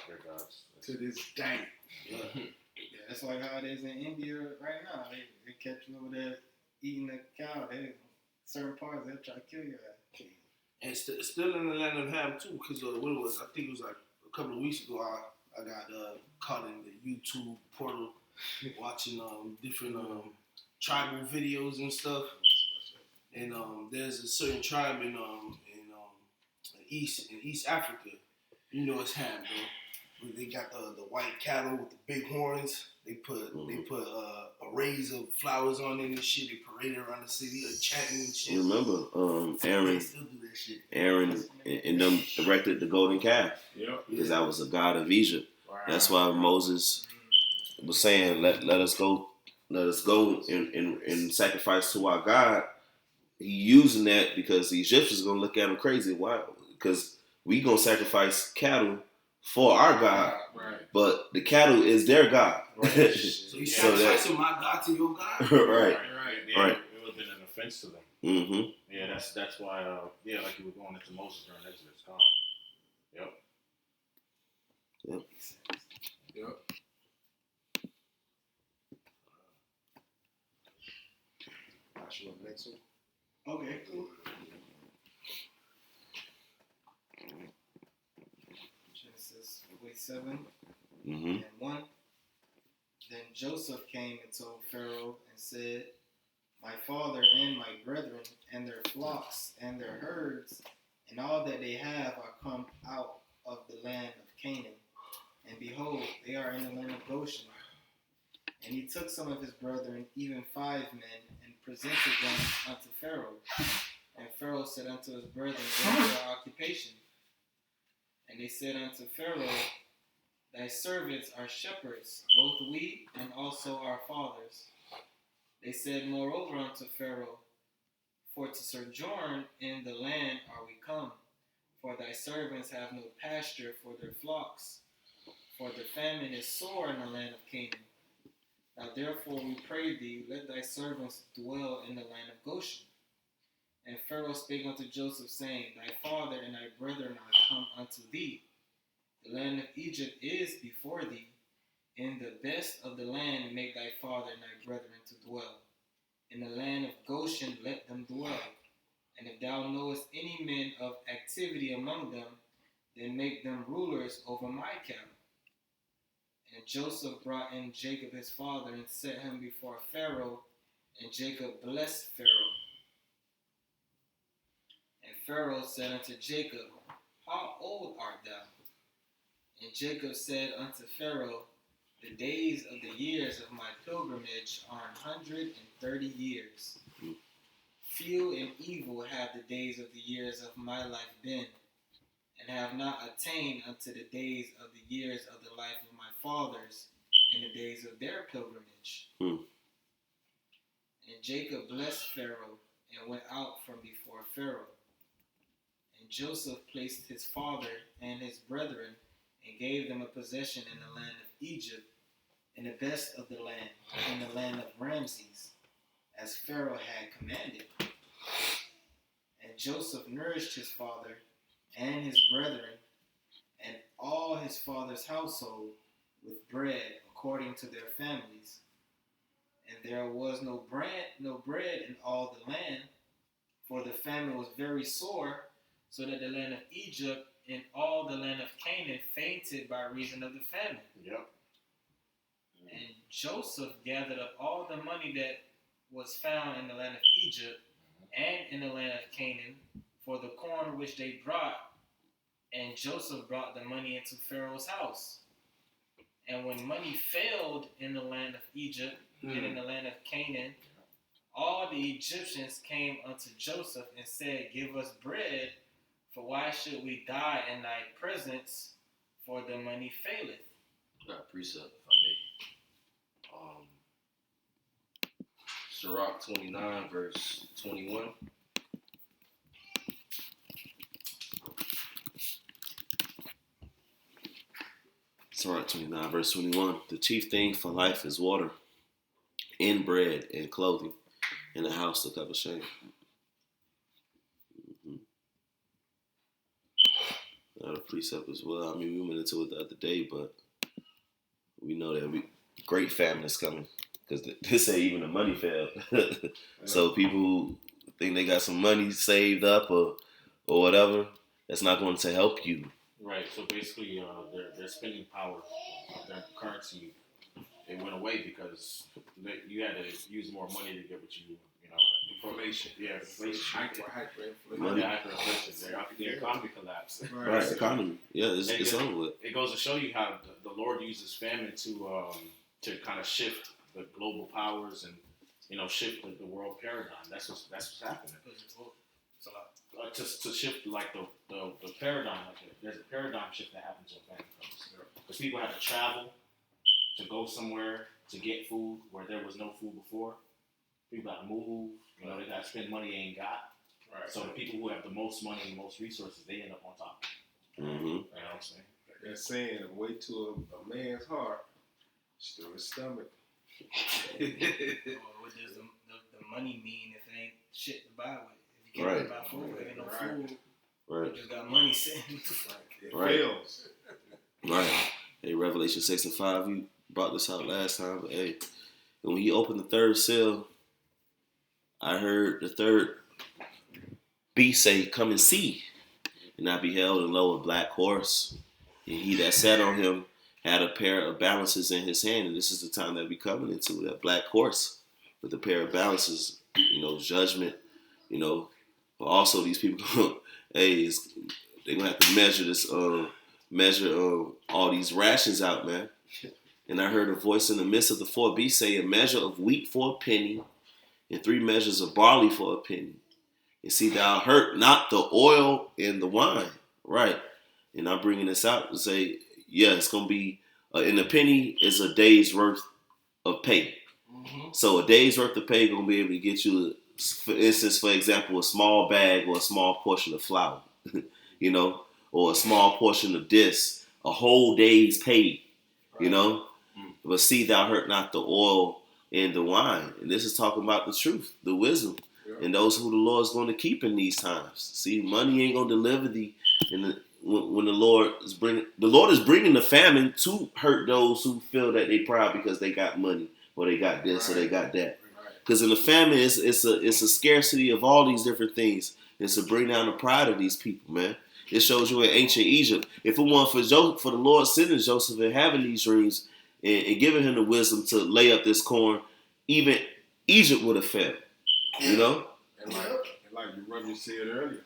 their gods. To this day. Yeah. Yeah, that's like how it is in India right now. They catch you over there eating the cow. Certain parts they'll try to kill you. And still in the land of Ham too, because what it was, I think it was like a couple of weeks ago. I got caught in the YouTube portal watching different tribal videos and stuff. And there's a certain tribe in East Africa. You know it's Ham, bro. They got the white cattle with the big horns. They put arrays of flowers on it and shit. They paraded around the city, chanting and shit. Remember, They still do that shit. Aaron and them erected the golden calf Yep. because that was a god of Egypt. Wow. That's why Moses was saying, "Let us go and sacrifice to our God." He using that because the Egyptians gonna look at him crazy. Why? Because we gonna sacrifice cattle for our God, Right. but the cattle is their God. Right. So you So sacrificing my God to your God? right. Right. Yeah, Right. It would have been an offense to them. Mm-hmm. Yeah, that's why. Like you were going into Moses during Exodus. God. Yep. Yep. Next one. Okay, cool. Genesis 47 Mm-hmm. and 1. Then Joseph came and told Pharaoh and said, my father and my brethren and their flocks and their herds and all that they have are come out of the land of Canaan. And behold, they are in the land of Goshen. And he took some of his brethren, even 5 men, and presented them unto Pharaoh. And Pharaoh said unto his brethren, what is your occupation? And they said unto Pharaoh, thy servants are shepherds, both we and also our fathers. They said moreover unto Pharaoh, for to sojourn in the land are we come, for thy servants have no pasture for their flocks, for the famine is sore in the land of Canaan. Now therefore we pray thee, let thy servants dwell in the land of Goshen. And Pharaoh spake unto Joseph, saying, thy father and thy brethren are come unto thee. The land of Egypt is before thee. In the best of the land make thy father and thy brethren to dwell. In the land of Goshen let them dwell. And if thou knowest any men of activity among them, then make them rulers over my cattle. And Joseph brought in Jacob his father and set him before Pharaoh, and Jacob blessed Pharaoh. And Pharaoh said unto Jacob, how old art thou? And Jacob said unto Pharaoh, the days of the years of my pilgrimage are 130 years. Few and evil have the days of the years of my life been, and have not attained unto the days of the years of the life of my fathers in the days of their pilgrimage. And Jacob blessed Pharaoh and went out from before Pharaoh. And Joseph placed his father and his brethren and gave them a possession in the land of Egypt, in the best of the land, in the land of Ramses, as Pharaoh had commanded. And Joseph nourished his father and his brethren and all his father's household with bread according to their families. And there was no bread in all the land, for the famine was very sore, so that the land of Egypt and all the land of Canaan fainted by reason of the famine. Yep. And Joseph gathered up all the money that was found in the land of Egypt and in the land of Canaan for the corn which they brought. And Joseph brought the money into Pharaoh's house. And when money failed in the land of Egypt and in the land of Canaan, all the Egyptians came unto Joseph and said, give us bread, for why should we die in thy presence, for the money faileth? Got a precept, if I may. Sirach 29, verse 21. Sirach 29, verse 21. The chief thing for life is water, and bread, and clothing, and a house to cover shame. A precept as well. I mean, we went into it the other day, but we know that great famine is coming, because they say even the money failed. So people who think they got some money saved up or whatever, that's not going to help you. Right. So basically, their spending power of their currency, it went away because you had to use more money to get what you know. Inflation. Yeah, inflation. Hyperinflation. Hyperinflation. The economy collapsed. Right, economy. Yeah, it's over with. It goes to show you how the Lord uses famine to kind of shift the global powers and shift the world paradigm. That's what's happening. To shift like the paradigm, there's a paradigm shift that happens when famine comes. Because people had to travel to go somewhere to get food where there was no food before. People got to move. They got to spend money they ain't got. Right. So the people who have the most money and the most resources, they end up on top. Mm-hmm. You know what I'm saying? That saying, way to a man's heart, still his stomach. What does the money mean if it ain't shit to buy with? If you can't buy food, there ain't no food. Right. You just got money sitting. It Right. fails. Right. Hey, Revelation 6 and 5, you brought this out last time, but hey, when he opened the third seal, I heard the third beast say, "Come and see." And I beheld, and lo, a black horse. And he that sat on him had a pair of balances in his hand. And this is the time that we coming into, that black horse with a pair of balances, judgment, But also these people, hey, they're going to have to measure all these rations out, man. And I heard a voice in the midst of the four beasts say, "A measure of wheat for a penny, and 3 measures of barley for a penny. And see, thou hurt not the oil and the wine." Right. And I'm bringing this out to say, yeah, it's going to be, and a penny is a day's worth of pay. Mm-hmm. So a day's worth of pay going to be able to get you, for instance, for example, a small bag or a small portion of flour, or a small portion of this, a whole day's pay, right. But see, thou hurt not the oil and the wine. And this is talking about the truth, the wisdom, and those who the Lord is going to keep in these times. See, money ain't going to deliver when the Lord is bringing the famine to hurt those who feel that they proud because they got money or they got this or they got that. Because in the famine, it's a scarcity of all these different things. It's to bring down the pride of these people, man. It shows you in ancient Egypt. If it weren't for the Lord sending Joseph and having these dreams and giving him the wisdom to lay up this corn, even Egypt would have failed. And like you Rodney said earlier,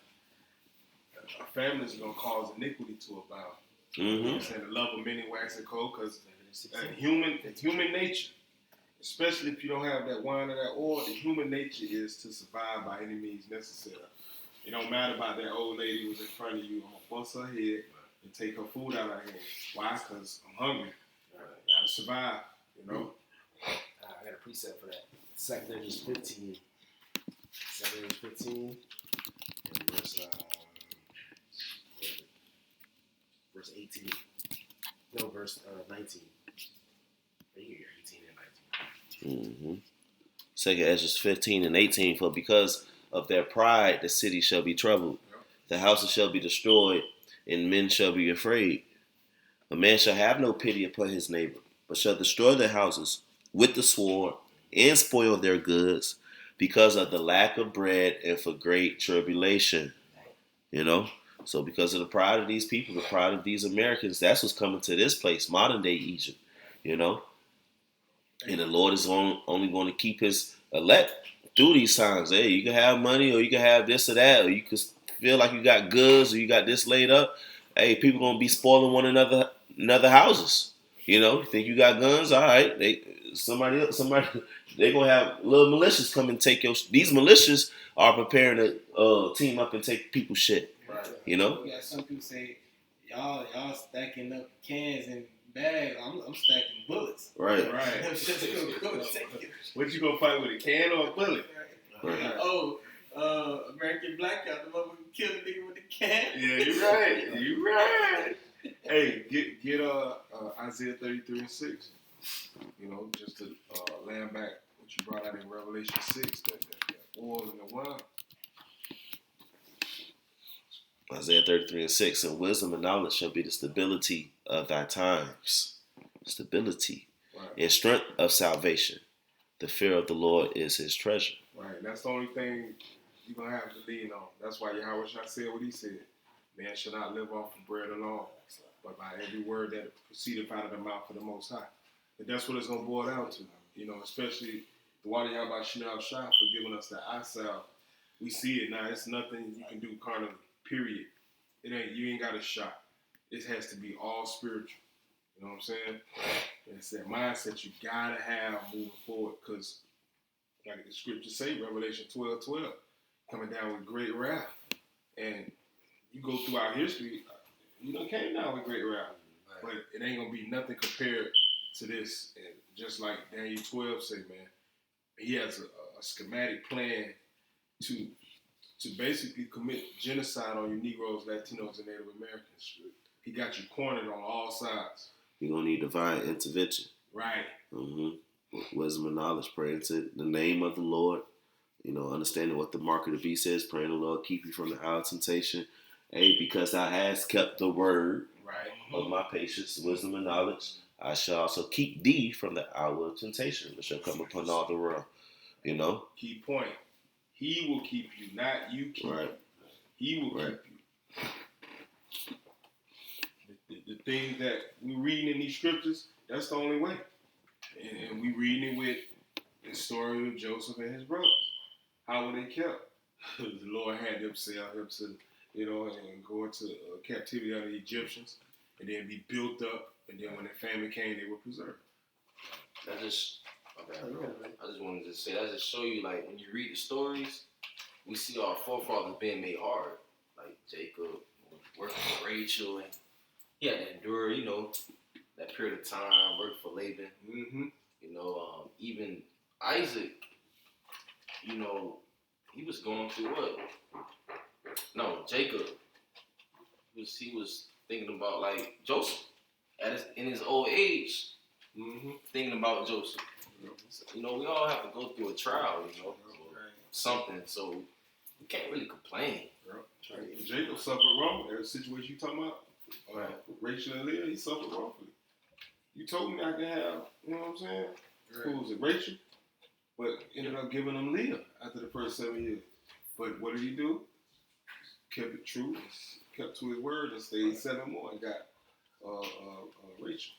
a family is going to cause iniquity to abound. Mm-hmm. You know what I'm saying? The love of many waxing cold, because human nature, especially if you don't have that wine or that oil, the human nature is to survive by any means necessary. It don't matter about that old lady who was in front of you. I'm going to bust her head and take her food out of her hand. Why? Because I'm hungry. I gotta survive, I got a precept for that. 2 Corinthians 15. 2 Corinthians 15 and verse 18. No, verse 19. Right here, 18 and 19. Mm-hmm. 2 Corinthians 15 and 18. For because of their pride, the city shall be troubled. The houses shall be destroyed, and men shall be afraid. A man shall have no pity upon his neighbor, but shall destroy their houses with the sword and spoil their goods because of the lack of bread and for great tribulation. So because of the pride of these people, the pride of these Americans, that's what's coming to this place, modern day Egypt, And the Lord is only going to keep his elect through these times. Hey, you can have money or you can have this or that, or you can feel like you got goods or you got this laid up. Hey, people going to be spoiling one another houses. You think you got guns? All right. Somebody, they're going to have little militias come and take these militias are preparing to team up and take people's shit. Right. You got some people say, y'all stacking up cans and bags. I'm stacking bullets. Right. What you gonna fight with, a can or a bullet? Right. Oh, American Blackout, the mother who killed a nigga with a can. Yeah, you right. Hey, get Isaiah 33 and 6. Just to land back what you brought out in Revelation 6, that oil and the wine. Isaiah 33 and 6. And wisdom and knowledge shall be the stability of thy times. Stability. Right. And strength of salvation. The fear of the Lord is his treasure. Right. That's the only thing you're going to have to lean on. That's why Yahweh Shai said what he said. Man shall not live off of bread alone, but by every word that proceedeth out of the mouth of the Most High. And that's what it's going to boil down to. Especially the water Yahweh Shai for giving us the eye salve. We see it now. It's nothing you can do carnally. Period. You ain't got a shot. It has to be all spiritual. You know what I'm saying? It's that mindset you gotta have moving forward, because like the scriptures say, Revelation 12:12, coming down with great wrath. And you go through our history, you done came down with great wrath. But it ain't gonna be nothing compared to this. And just like Daniel 12 say, man, he has a schematic plan to basically commit genocide on you Negroes, Latinos, and Native Americans. He got you cornered on all sides. You're going to need divine intervention. Right. Wisdom and knowledge. Praying to the name of the Lord. Understanding what the mark of the beast is. Praying the Lord keep you from the hour of temptation. Because thou hast kept the word of my patience, wisdom, and knowledge, I shall also keep thee from the hour of temptation, which shall come upon all the world. Key point. He will keep you, not you keep you. He will keep you. The things that we're reading in these scriptures, that's the only way. And we reading it with the story of Joseph and his brothers. How were they kept? The Lord had them sell him to, and go into captivity under the Egyptians, and then be built up, and then when the famine came, they were preserved. I just wanted to say, that just show you, like, when you read the stories, we see our forefathers being made hard. Like Jacob working for Rachel, and he had to endure, that period of time, work for Laban. Mm-hmm. Even Isaac, he was going through what? No, Jacob. He was thinking about, like, Joseph in his old age, thinking about Joseph. So, we all have to go through a trial, something. So we can't really complain. Jacob suffered wrong. That situation you talking about, Rachel and Leah, he suffered wrongfully. You told me I could have, you know what I'm saying? Who was it, Rachel? But ended up giving him Leah after the first 7 years. But what did he do? Kept it true, kept to his word, and stayed 7 more and got Rachel.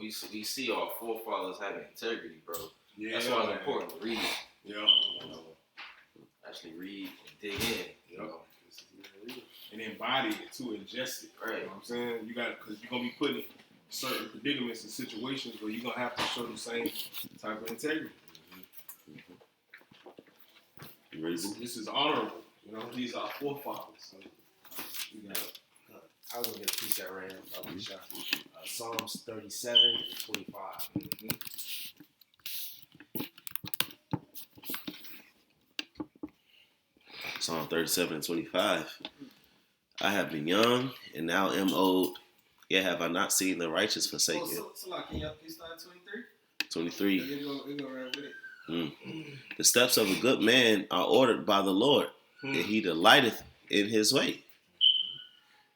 We see our forefathers having integrity, bro. Yeah, that's why it's important to read. Yeah. Actually read and dig in. And embody it too, ingest it. Right. You know what I'm saying? Because you're gonna be put in certain predicaments and situations where you're gonna have to show the same type of integrity. This is honorable. These are forefathers. So you got. I was gonna get a piece that ran. Psalms 37 and 25. Psalm 37 and 25. I have been young and now am old, yet have I not seen the righteous forsaken. So like, can you start 23? 23. It go right with it. The steps of a good man are ordered by the Lord, and he delighteth in his way.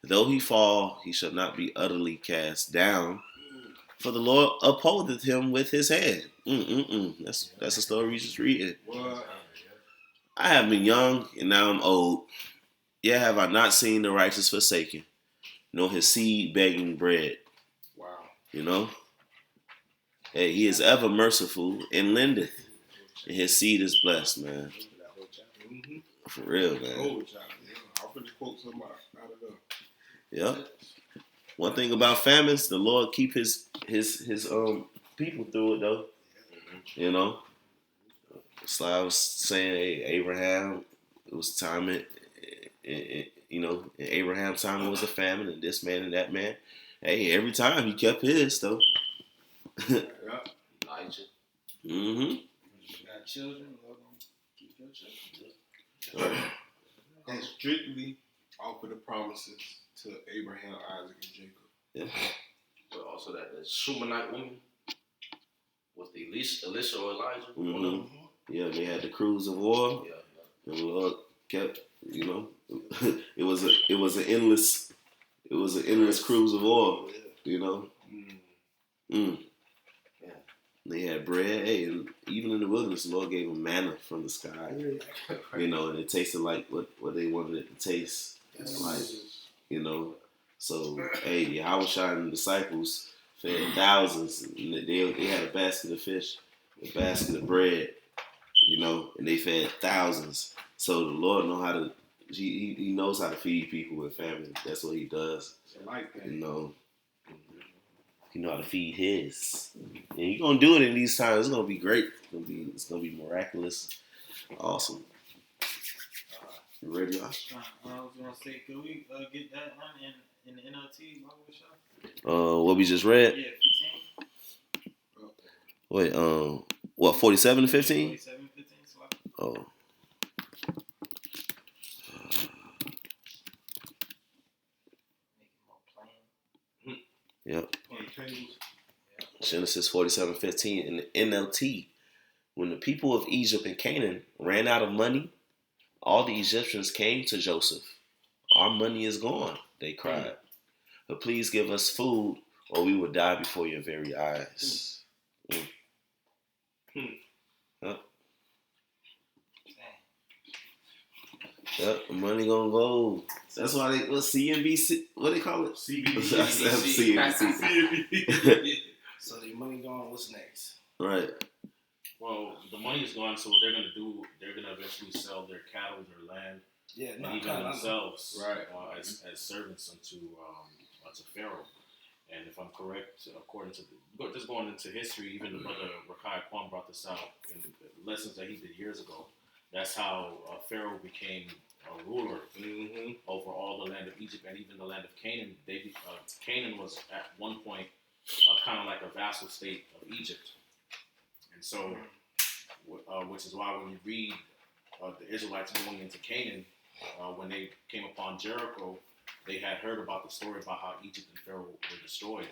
Though he fall, he shall not be utterly cast down, for the Lord upholdeth him with his hand. That's a story we just reading. What? I have been young and now I'm old, yet have I not seen the righteous forsaken, nor his seed begging bread. Wow. Hey, he is ever merciful and lendeth, and his seed is blessed, man. For real, man. I'm going to quote something out of there. Yep. One thing about famines, the Lord keep his people through it though. So I was saying, hey, Abraham, it was time in Abraham's time it was a famine, and this man and that man. Hey, every time he kept his though. Yeah. Elijah. You got children, Lord, keep your children. And strictly offer the promises to Abraham, Isaac, and Jacob. Yeah. But also that the Shumanite woman was the Elisha or Elijah. Yeah, they had the cruise of war. Yeah. The Lord kept, it was an endless cruise of war. They had bread. Hey, and even in the wilderness, the Lord gave them manna from the sky. And it tasted like what they wanted it to taste like. So hey, Yahushua and the disciples fed thousands. And they had a basket of fish, a basket of bread, and they fed thousands. So the Lord He knows how to feed people with famine. That's what He does. Like that. He know how to feed His. And you're gonna do it in these times. It's gonna be great. It's gonna be miraculous. Awesome. You ready, Josh? I was gonna say, could we get that one in the NLT? What we just read? Yeah, 15. Wait, what, 47 to 15? 47, 15. Oh. Yep. On the tables. Genesis 47:15 in the NLT. When the people of Egypt and Canaan ran out of money, all the Egyptians came to Joseph. Our money is gone, they cried. But please give us food or we will die before your very eyes. Yep. Yep, the money gonna go. That's why they CNBC, what they call it? CBDC. CNBC. So the money gone. What's next? Right. Well, the money's gone, so what they're gonna eventually sell their cattle, their land, Yeah, and no, even themselves, Right. as servants unto Pharaoh. And if I'm correct, according to just going into history, even the brother Rakai Kwam brought this out in the lessons that he did years ago. That's how Pharaoh became a ruler over all the land of Egypt and even the land of Canaan. Canaan was at one point kind of like a vassal state of Egypt, and so, which is why when you read the Israelites going into Canaan, when they came upon Jericho, they had heard about the story about how Egypt and Pharaoh were destroyed.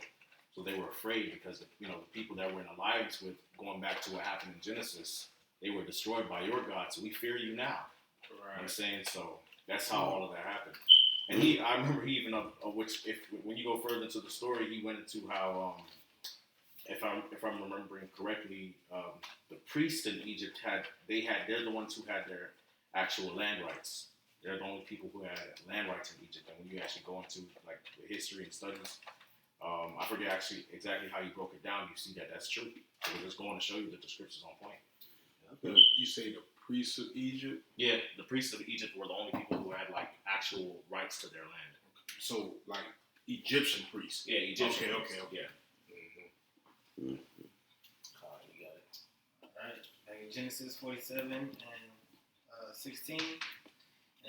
So they were afraid because, the people that were in alliance with, going back to what happened in Genesis, they were destroyed by your God. So we fear you now. You know what I'm saying? So that's how all of that happened. And I remember he even, when you go further into the story, he went into how, if I'm remembering correctly, the priests in Egypt they're the ones who had their actual land rights. They're the only people who had land rights in Egypt. And when you actually go into like the history and studies, I forget actually exactly how you broke it down. You see that that's true. So we're just going to show you that the scripture's on point. You say the priests of Egypt? Yeah, the priests of Egypt were the only people who had like actual rights to their land. So like Egyptian priests. Yeah, Egyptian. Okay. Yeah. All right. Back in Genesis 47 and 16.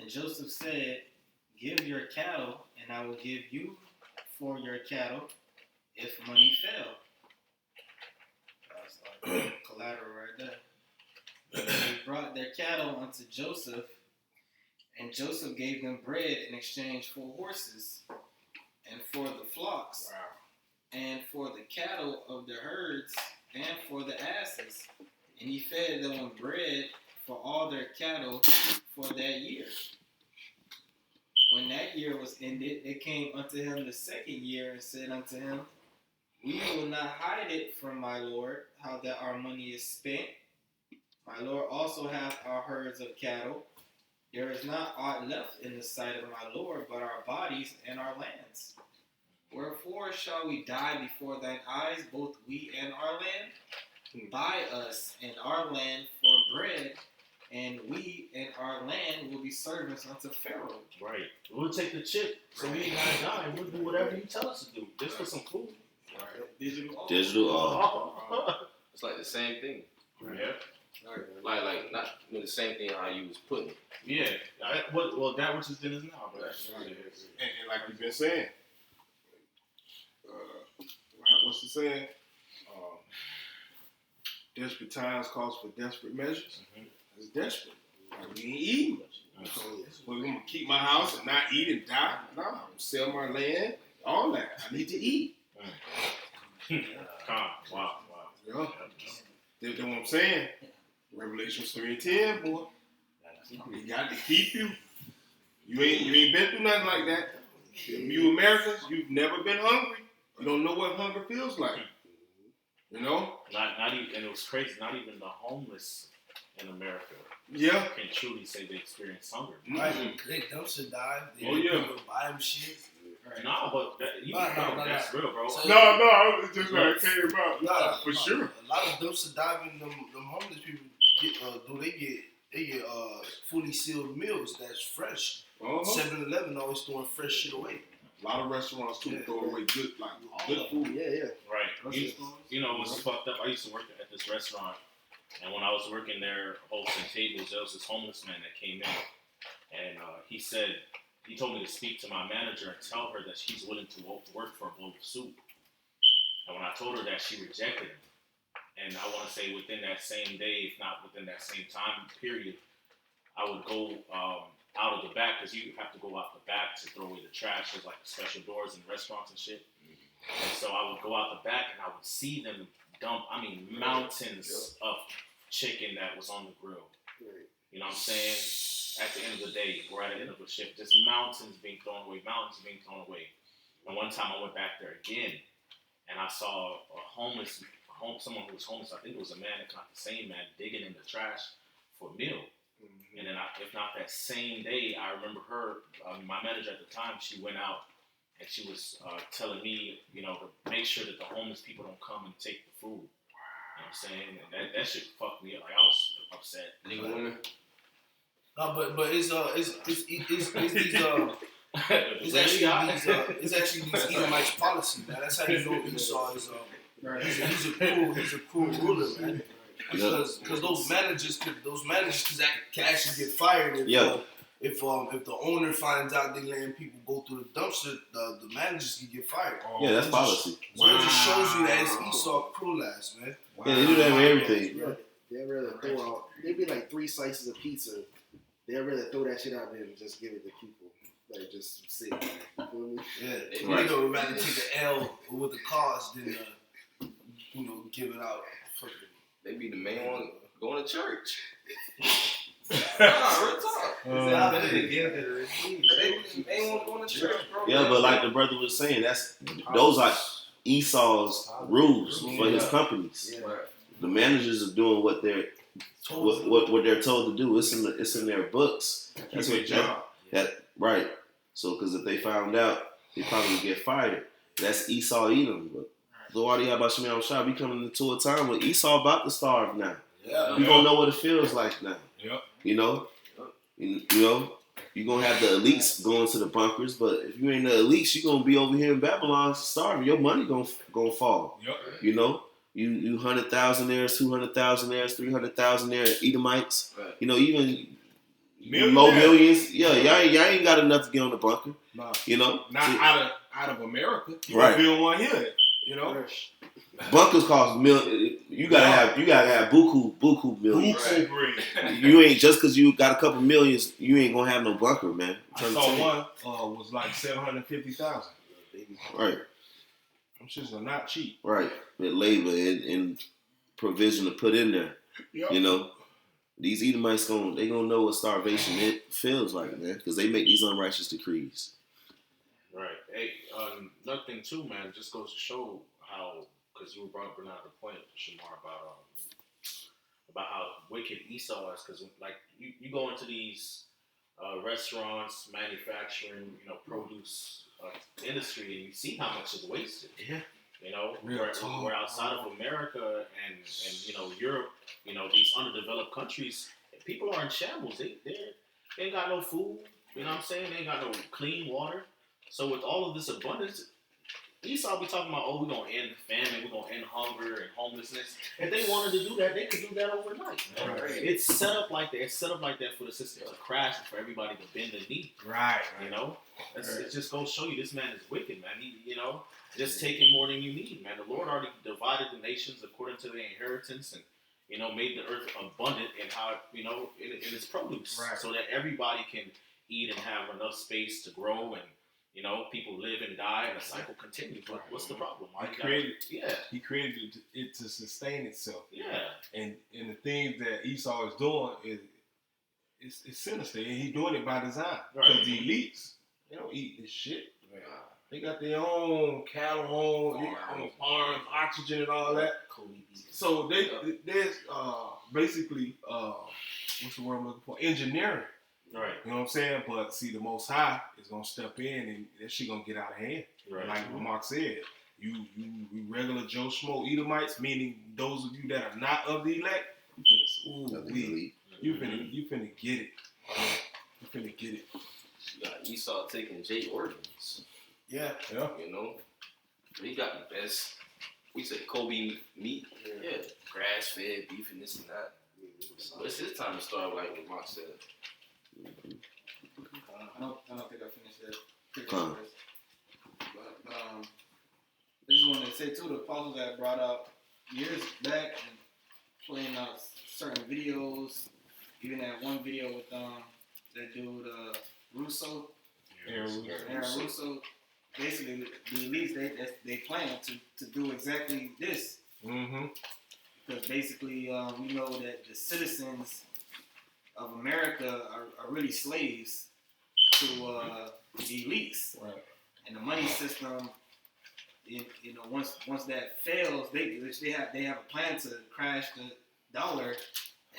And Joseph said, give your cattle, and I will give you for your cattle if money fail. That's like collateral right there. And they brought their cattle unto Joseph, and Joseph gave them bread in exchange for horses, and for the flocks, and for the cattle of the herds, and for the asses. And he fed them with bread for all their cattle for that year. When that year was ended, they came unto him the second year and said unto him, we will not hide it from my Lord, how that our money is spent. My Lord also hath our herds of cattle. There is not aught left in the sight of my Lord, but our bodies and our lands. Wherefore shall we die before thine eyes, both we and our land? Buy us and our land for bread, and we and our land will be servants unto Pharaoh. Right. We'll take the chip so we ain't gotta die. We'll do whatever you tell us to do. Just for some food. Digital. It's like the same thing. Yeah. Like not the same thing how you was putting it. Yeah. Well, that which is then is now. But And like you've been saying, what's the saying? Desperate times calls for desperate measures. It's desperate. Like we ain't eating. So we're gonna keep my house and not eat and die. No, I'm gonna sell my land. All that. I need to eat. Wow. Yeah. That's what I'm saying. Revelations 3:10, boy. He got to keep you. You ain't been through nothing like that. You Americans, you've never been hungry. You don't know what hunger feels like. You know? Not even, and it was crazy. Not even the homeless in America can truly say they experience hunger. They dumpster dive. People buy them shit. No, but that's real, bro. So, no, I was just like came about. For sure. A lot of dumpster diving, them homeless people get fully sealed meals that's fresh. 7-Eleven always throwing fresh shit away. A lot of restaurants too throw away good food. Yeah. Right. You know, it was fucked up. I used to work at this restaurant, and when I was working there hosting tables, there was this homeless man that came in, and he told me to speak to my manager and tell her that she's willing to work for a bowl of soup. And when I told her that, she rejected him. And I want to say within that same day, if not within that same time period, I would go out of the back, because you have to go out the back to throw away the trash. There's like special doors in restaurants and shit. And so I would go out the back and I would see them dump, mountains of chicken that was on the grill. Right. You know what I'm saying? At the end of the day, we're at the end of a shift. Just mountains being thrown away. And one time I went back there again, and I saw someone who was homeless. I think it was a man, if not the same man, digging in the trash for a meal. Mm-hmm. And then, if not that same day, I remember her, my manager at the time, she went out and she was telling me, to make sure that the homeless people don't come and take the food. You know what I'm saying? And that shit fucked me up. Like, I was upset. Nigga woman. No, but it's actually these Edomites policy, man. That's how you know Esau is he's a cruel ruler, man. Because those managers can actually get fired if the owner finds out they letting people go through the dumpster, the managers can get fired. Yeah, that's policy. So it just shows you that it's Esau cruel ass, man. Wow. Yeah, they do that with everything. Yeah, they'd rather throw out. They'd be like 3 slices of pizza. They'd rather throw that shit out there and just give it to people. Like, just sit. You feel me? Yeah, right. They would rather take the L with the cause than give it out. They be the main one going to church. Real talk. They be the main one going to church, bro. Yeah, but like the brother was saying, those are Esau's rules for his companies. Yeah. Right. The managers are doing what they're told to do. It's in their books. That's what job. Right. So, because if they found out, they probably would get fired. That's Esau Edom. But the Wadi Habashim Shah, we coming into a time where Esau about to starve now. Yeah. You gonna know what it feels like now. Yep. You know, you're gonna have the elites going to the bunkers, but if you ain't the elites, you're gonna be over here in Babylon starving. Your money gonna fall. Yep. You know, you 100,000-aires, 200,000-aires, 300,000-aire Edomites. Right. Even Millionaires. low millions. Yeah, y'all ain't got enough to get on the bunker. Nah. You know, Not out of America. You right. can build one here. You know, bunkers cost You gotta have buku millions. Buku bread. You ain't just because you got a couple millions, you ain't gonna have no bunker, man. I saw one was like 750,000. Right. Them shits are not cheap. Right. With labor and provision to put in there. Yep. You know, these Edomites they gonna know what starvation it feels like, man, because they make these unrighteous decrees. Right. Hey, another thing too, man, just goes to show how, because you were bringing out the point, Shamar, about how wicked Esau is. Because like you go into these restaurants, manufacturing, produce industry, and you see how much is wasted. Yeah. We're outside of America and Europe, these underdeveloped countries, people are in shambles. They ain't got no food. You know what I'm saying? They ain't got no clean water. So with all of this abundance, Esau be talking about, we're going to end famine, we're going to end hunger and homelessness. If they wanted to do that, they could do that overnight. Right. It's set up like that. It's set up like that for the system to crash and for everybody to bend the knee. Right. It just goes to show you this man is wicked, man. He, just taking more than you need, man. The Lord already divided the nations according to their inheritance and, made the earth abundant in how, in its produce. Right. So that everybody can eat and have enough space to grow and, people live and die and the cycle continues. What's the problem? He created it to sustain itself. Yeah. And the things that Esau is doing is sinister, and he's doing it by design. Because the elites, they don't eat this shit. Right. They got their own cattle on farms, oxygen and all that. So there's basically what's the word I'm looking for? Engineering. Right. You know what I'm saying? But see, the Most High is gonna step in and that shit gonna get out of hand. Right. Like what Mark said, you regular Joe Schmo Edomites, meaning those of you that are not of the elect, you finna get it. You finna get it. You got Esau taking J organs. Yeah. He got the best. We say Kobe meat. Yeah. Grass fed beef and this and that. But it's his time to start, like what Mark said. I don't think I finished that. But I just wanted to say too, the apostles that I brought up years back and playing out certain videos, even that one video with that dude Russo, Aaron Russo. basically the elites they plan to do exactly this. Mm-hmm. Because basically, we know that the citizens of America are really slaves to the elites, Right. and the money system. Once that fails, they have a plan to crash the dollar,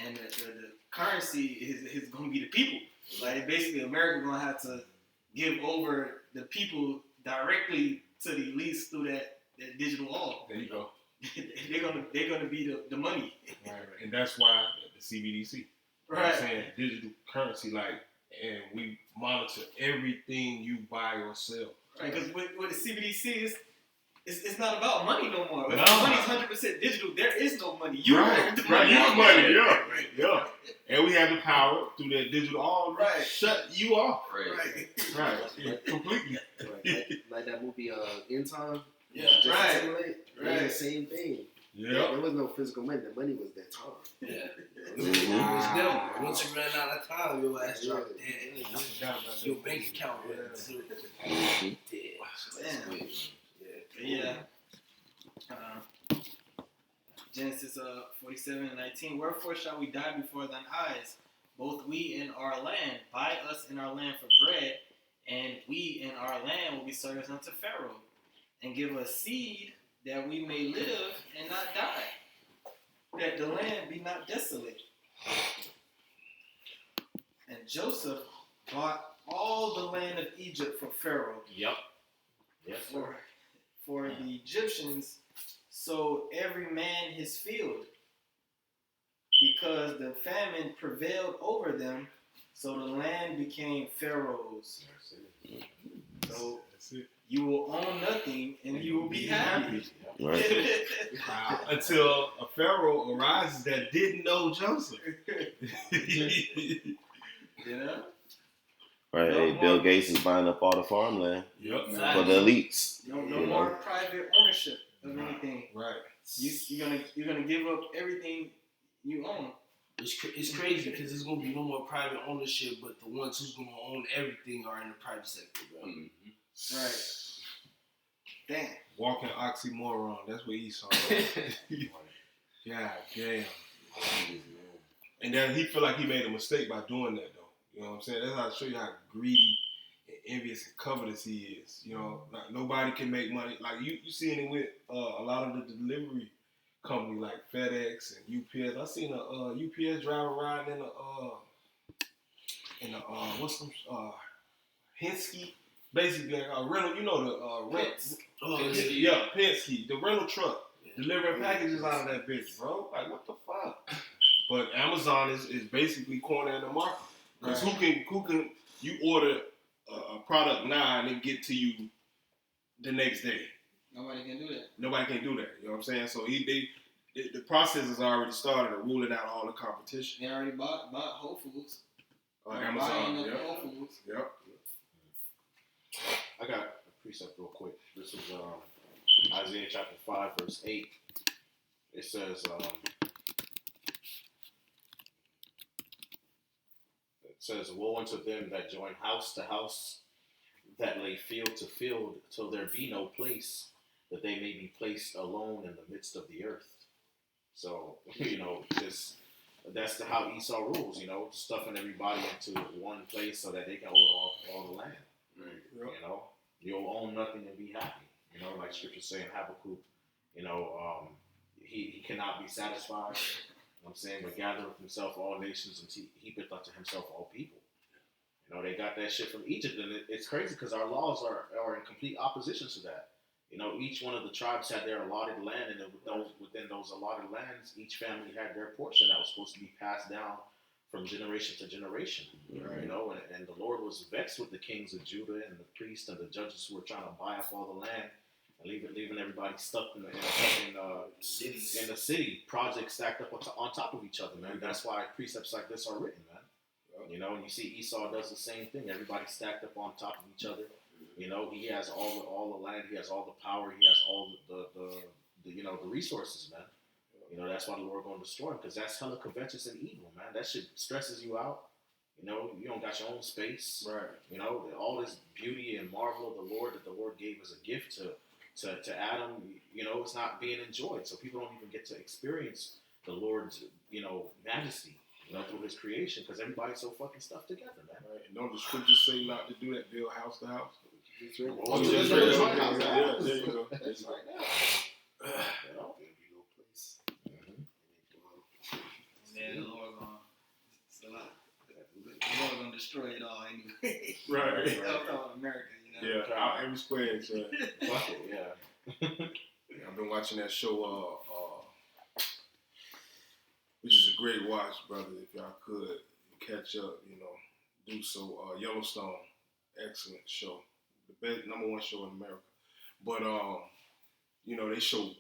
and the currency is going to be the people. Like basically, America going to have to give over the people directly to the elites through that digital wall. There you go. they're gonna be the money. Right. And that's why the CBDC. You know what I'm saying? Digital currency, and we monitor everything you buy or sell. Right, because with the CBDC is. It's not about money no more. If No. money's 100% digital, there is no money. You right. the money. You the money, yeah. And we have the power through that digital all right. shut you off. Right. Right. Completely. Right. Like that movie In Time. Yeah. Right. Right. The same thing. Yeah. There was no physical money. The money was that time. Yeah. Mm-hmm. It was them. Once you ran out of time, your ass dropped dead. Your bank account went zero. Damn. Yeah. Genesis 47:19. Wherefore shall we die before thine eyes, both we and our land? Buy us in our land for bread, and we in our land will be servants unto Pharaoh, and give us seed that we may live and not die, that the land be not desolate. And Joseph bought all the land of Egypt for Pharaoh. Yep. Yes. For the Egyptians sold every man his field, because the famine prevailed over them, so the land became Pharaoh's. So That's it. you will own nothing and you will be happy. Right. Until a Pharaoh arises that didn't know Joseph. You know? Right. No Hey, more- Bill Gates is buying up all the farmland Yep. for the elites. No You more know. private ownership of anything. Right. You're gonna give up everything you own. It's crazy because there's gonna be no more private ownership, but the ones who's gonna own everything are in the private sector, bro. Mm-hmm. Right. Damn. Walking oxymoron. That's what Esau is. God damn. And then he feel like he made a mistake by doing that, though. You know what I'm saying? That's how to show you how greedy and envious and covetous he is. You know, like nobody can make money. Like you seeing it with a lot of the delivery company like FedEx and UPS. I seen a UPS driver riding in a what's some Hensky, basically like a rental. You know the rent. Yeah, Penske, the rental truck, delivering packages out of that bitch, bro. Like what the fuck? But Amazon is basically cornering the market. Because who can you order a product now and it get to you the next day? Nobody can do that. Nobody can do that. You know what I'm saying? So the process has already started of ruling out all the competition. They already bought Whole Foods. Amazon. Buying up Yep. Whole Foods. Yep. I got a precept real quick. This is Isaiah chapter 5, verse 8. It says, woe unto them that join house to house, that lay field to field, till there be no place, that they may be placed alone in the midst of the earth. So, that's how Esau rules, stuffing everybody into one place so that they can hold all the land. Yep. You'll own nothing and be happy. Like scripture saying Habakkuk, he cannot be satisfied. I'm saying, but gathereth himself all nations and heapeth unto himself all people. They got that shit from Egypt, and it's crazy because our laws are in complete opposition to that. Each one of the tribes had their allotted land, and within those allotted lands, each family had their portion that was supposed to be passed down from generation to generation. Right. And the Lord was vexed with the kings of Judah and the priests and the judges who were trying to buy up all the land and leaving everybody stuck in the city, projects stacked up on top of each other, man. That's why precepts like this are written, man. And you see Esau does the same thing. Everybody stacked up on top of each other. He has all the land, he has all the power, he has all the resources, man. That's why the Lord going to destroy him, because that's hella covetous and evil, man. That shit stresses you out. You know, you don't got your own space. Right. You know, all this beauty and marvel of the Lord that the Lord gave as a gift to Adam, you know, it's not being enjoyed. So people don't even get to experience the Lord's, you know, majesty, you know, through his creation, because everybody's so fucking stuff together, man. Right. And don't the scriptures say not to do that, build house to house? That's right. Oh, yeah, that's yeah, right. yeah, House, yeah, yeah. there you go. That's right now. You know? There'll be no place. And then the Lord gonna, it's a lot. The Lord gonna destroy it all anyway. Right. That's all America, you know. Yeah, out every square inch. Fuck it, yeah. I've been watching that show, which is a great watch, brother. If y'all could catch up, you know, do so. Yellowstone, excellent show, the best #1 show in America. But you know, they show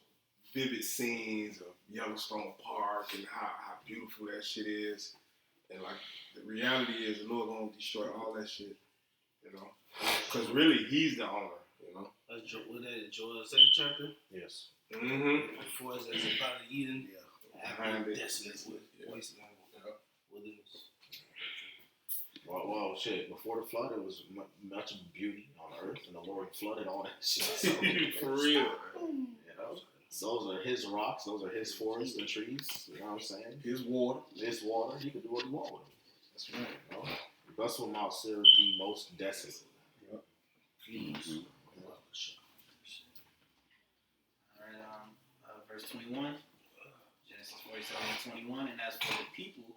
vivid scenes of Yellowstone Park and how beautiful that shit is. And like the reality is, the Lord gonna destroy all that shit, you know, because really He's the owner, you know. Was that Joel second chapter? Yes. Mm-hmm. Before it's as about Eden. Behind it. Desolate Yeah. wasteland. Wilderness. Well, shit. Before the flood, it was much beauty on earth, and the Lord flooded all that shit. So, For real. you know, those are His rocks. Those are His forests and trees. You know what I'm saying? His water. His water. He can do what He wants with them. That's right. You know? Thus will Mount Seir be most desolate. Yep. Alright, verse 21. Genesis 47:21. And as for the people,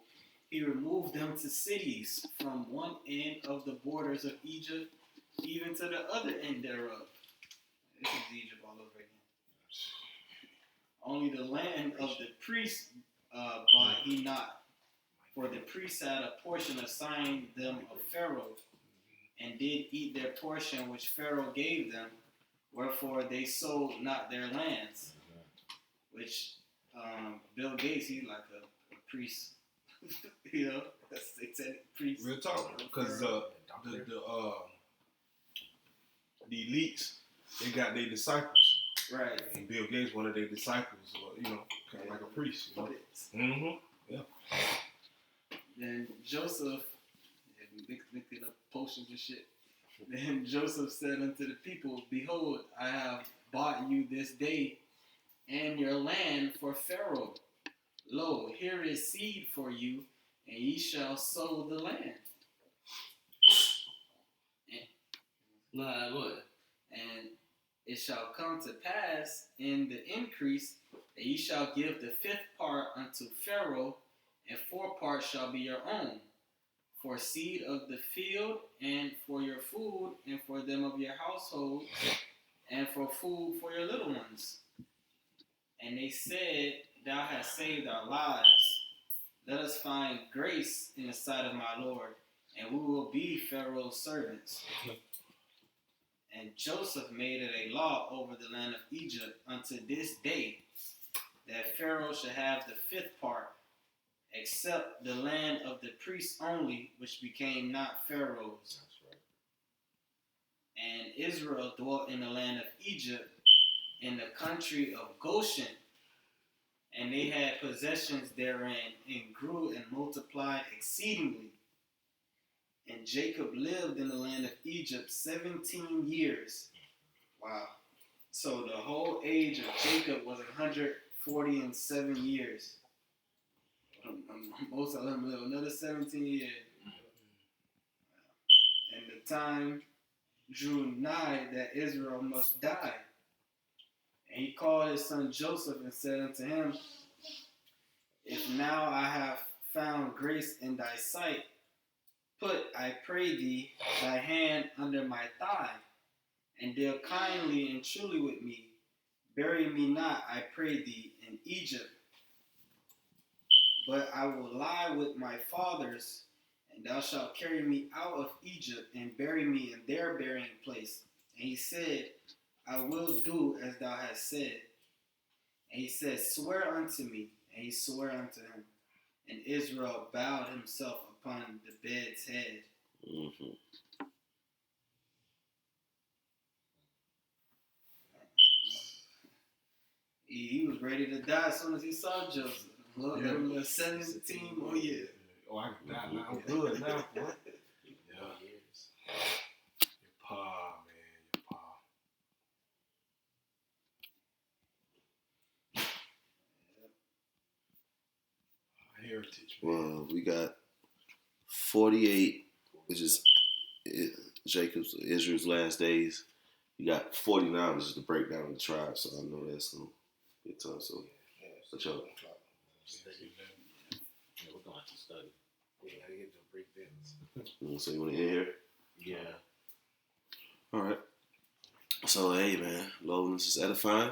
He removed them to cities from one end of the borders of Egypt even to the other end thereof. This is Egypt all over again. Only the land of the priests bought he not, for the priests had a portion assigned them of Pharaoh, and did eat their portion which Pharaoh gave them, wherefore they sold not their lands. Which Bill Gates, he's like a priest, you know, that's satanic priest. Real talk, because the elites, they got their disciples, Right. and Bill Gates, one of their disciples, you know, kind of like a priest. You know? Mm-hmm. Yeah. Then Joseph, mixing up potions and shit. Then Joseph said unto the people, Behold, I have bought you this day and your land for Pharaoh. Lo, here is seed for you, and ye shall sow the land. Nah, go ahead. And it shall come to pass in the increase that ye shall give the 5th part unto Pharaoh, and 4 parts shall be your own, for seed of the field, and for your food, and for them of your household, and for food for your little ones. And they said, Thou hast saved our lives. Let us find grace in the sight of my Lord, and we will be Pharaoh's servants. And Joseph made it a law over the land of Egypt unto this day, that Pharaoh should have the 5th part, except the land of the priests only, which became not Pharaoh's. That's right. And Israel dwelt in the land of Egypt, in the country of Goshen, and they had possessions therein, and grew and multiplied exceedingly. And Jacob lived in the land of Egypt 17 years. Wow. So the whole age of Jacob was 147 years. Most of them live another 17 years. And the time drew nigh that Israel must die. And he called his son Joseph and said unto him, If now I have found grace in thy sight, put, I pray thee, thy hand under my thigh, and deal kindly and truly with me. Bury me not, I pray thee, in Egypt, but I will lie with my fathers, and thou shalt carry me out of Egypt, and bury me in their burying place. And he said, I will do as thou hast said. And he said, Swear unto me. And he swore unto him. And Israel bowed himself upon the bed's head. Mm-hmm. He was ready to die as soon as he saw Joseph. Look, 17 more years. Oh, I can die now. I'm good now, boy. Yeah. Your pa, man. Your pa. Our heritage, man. Well, we got 48, which is Jacob's Israel's last days. You got 49, which is the breakdown of the tribe. So I know that's gonna be tough. So, but yo, Yeah, we're going to study. Yeah, I get to break downs. so you want to end here? Yeah. All right. So hey, man, Lord, this is edifying.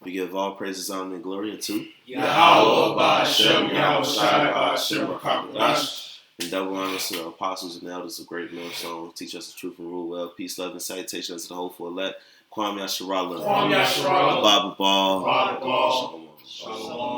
We give all praises, honor, and glory unto Yahweh Ba'Shem, Yahweh Shai Ba'Shem, Rakam and double honors to the apostles and elders of Great Millstone. Teach us the truth and rule well. Peace, love, and salutation unto the hopeful elect. Kwame Asharala. Kwame Asharala. Baba Ball. Baba Ball. Shalom. Shalom.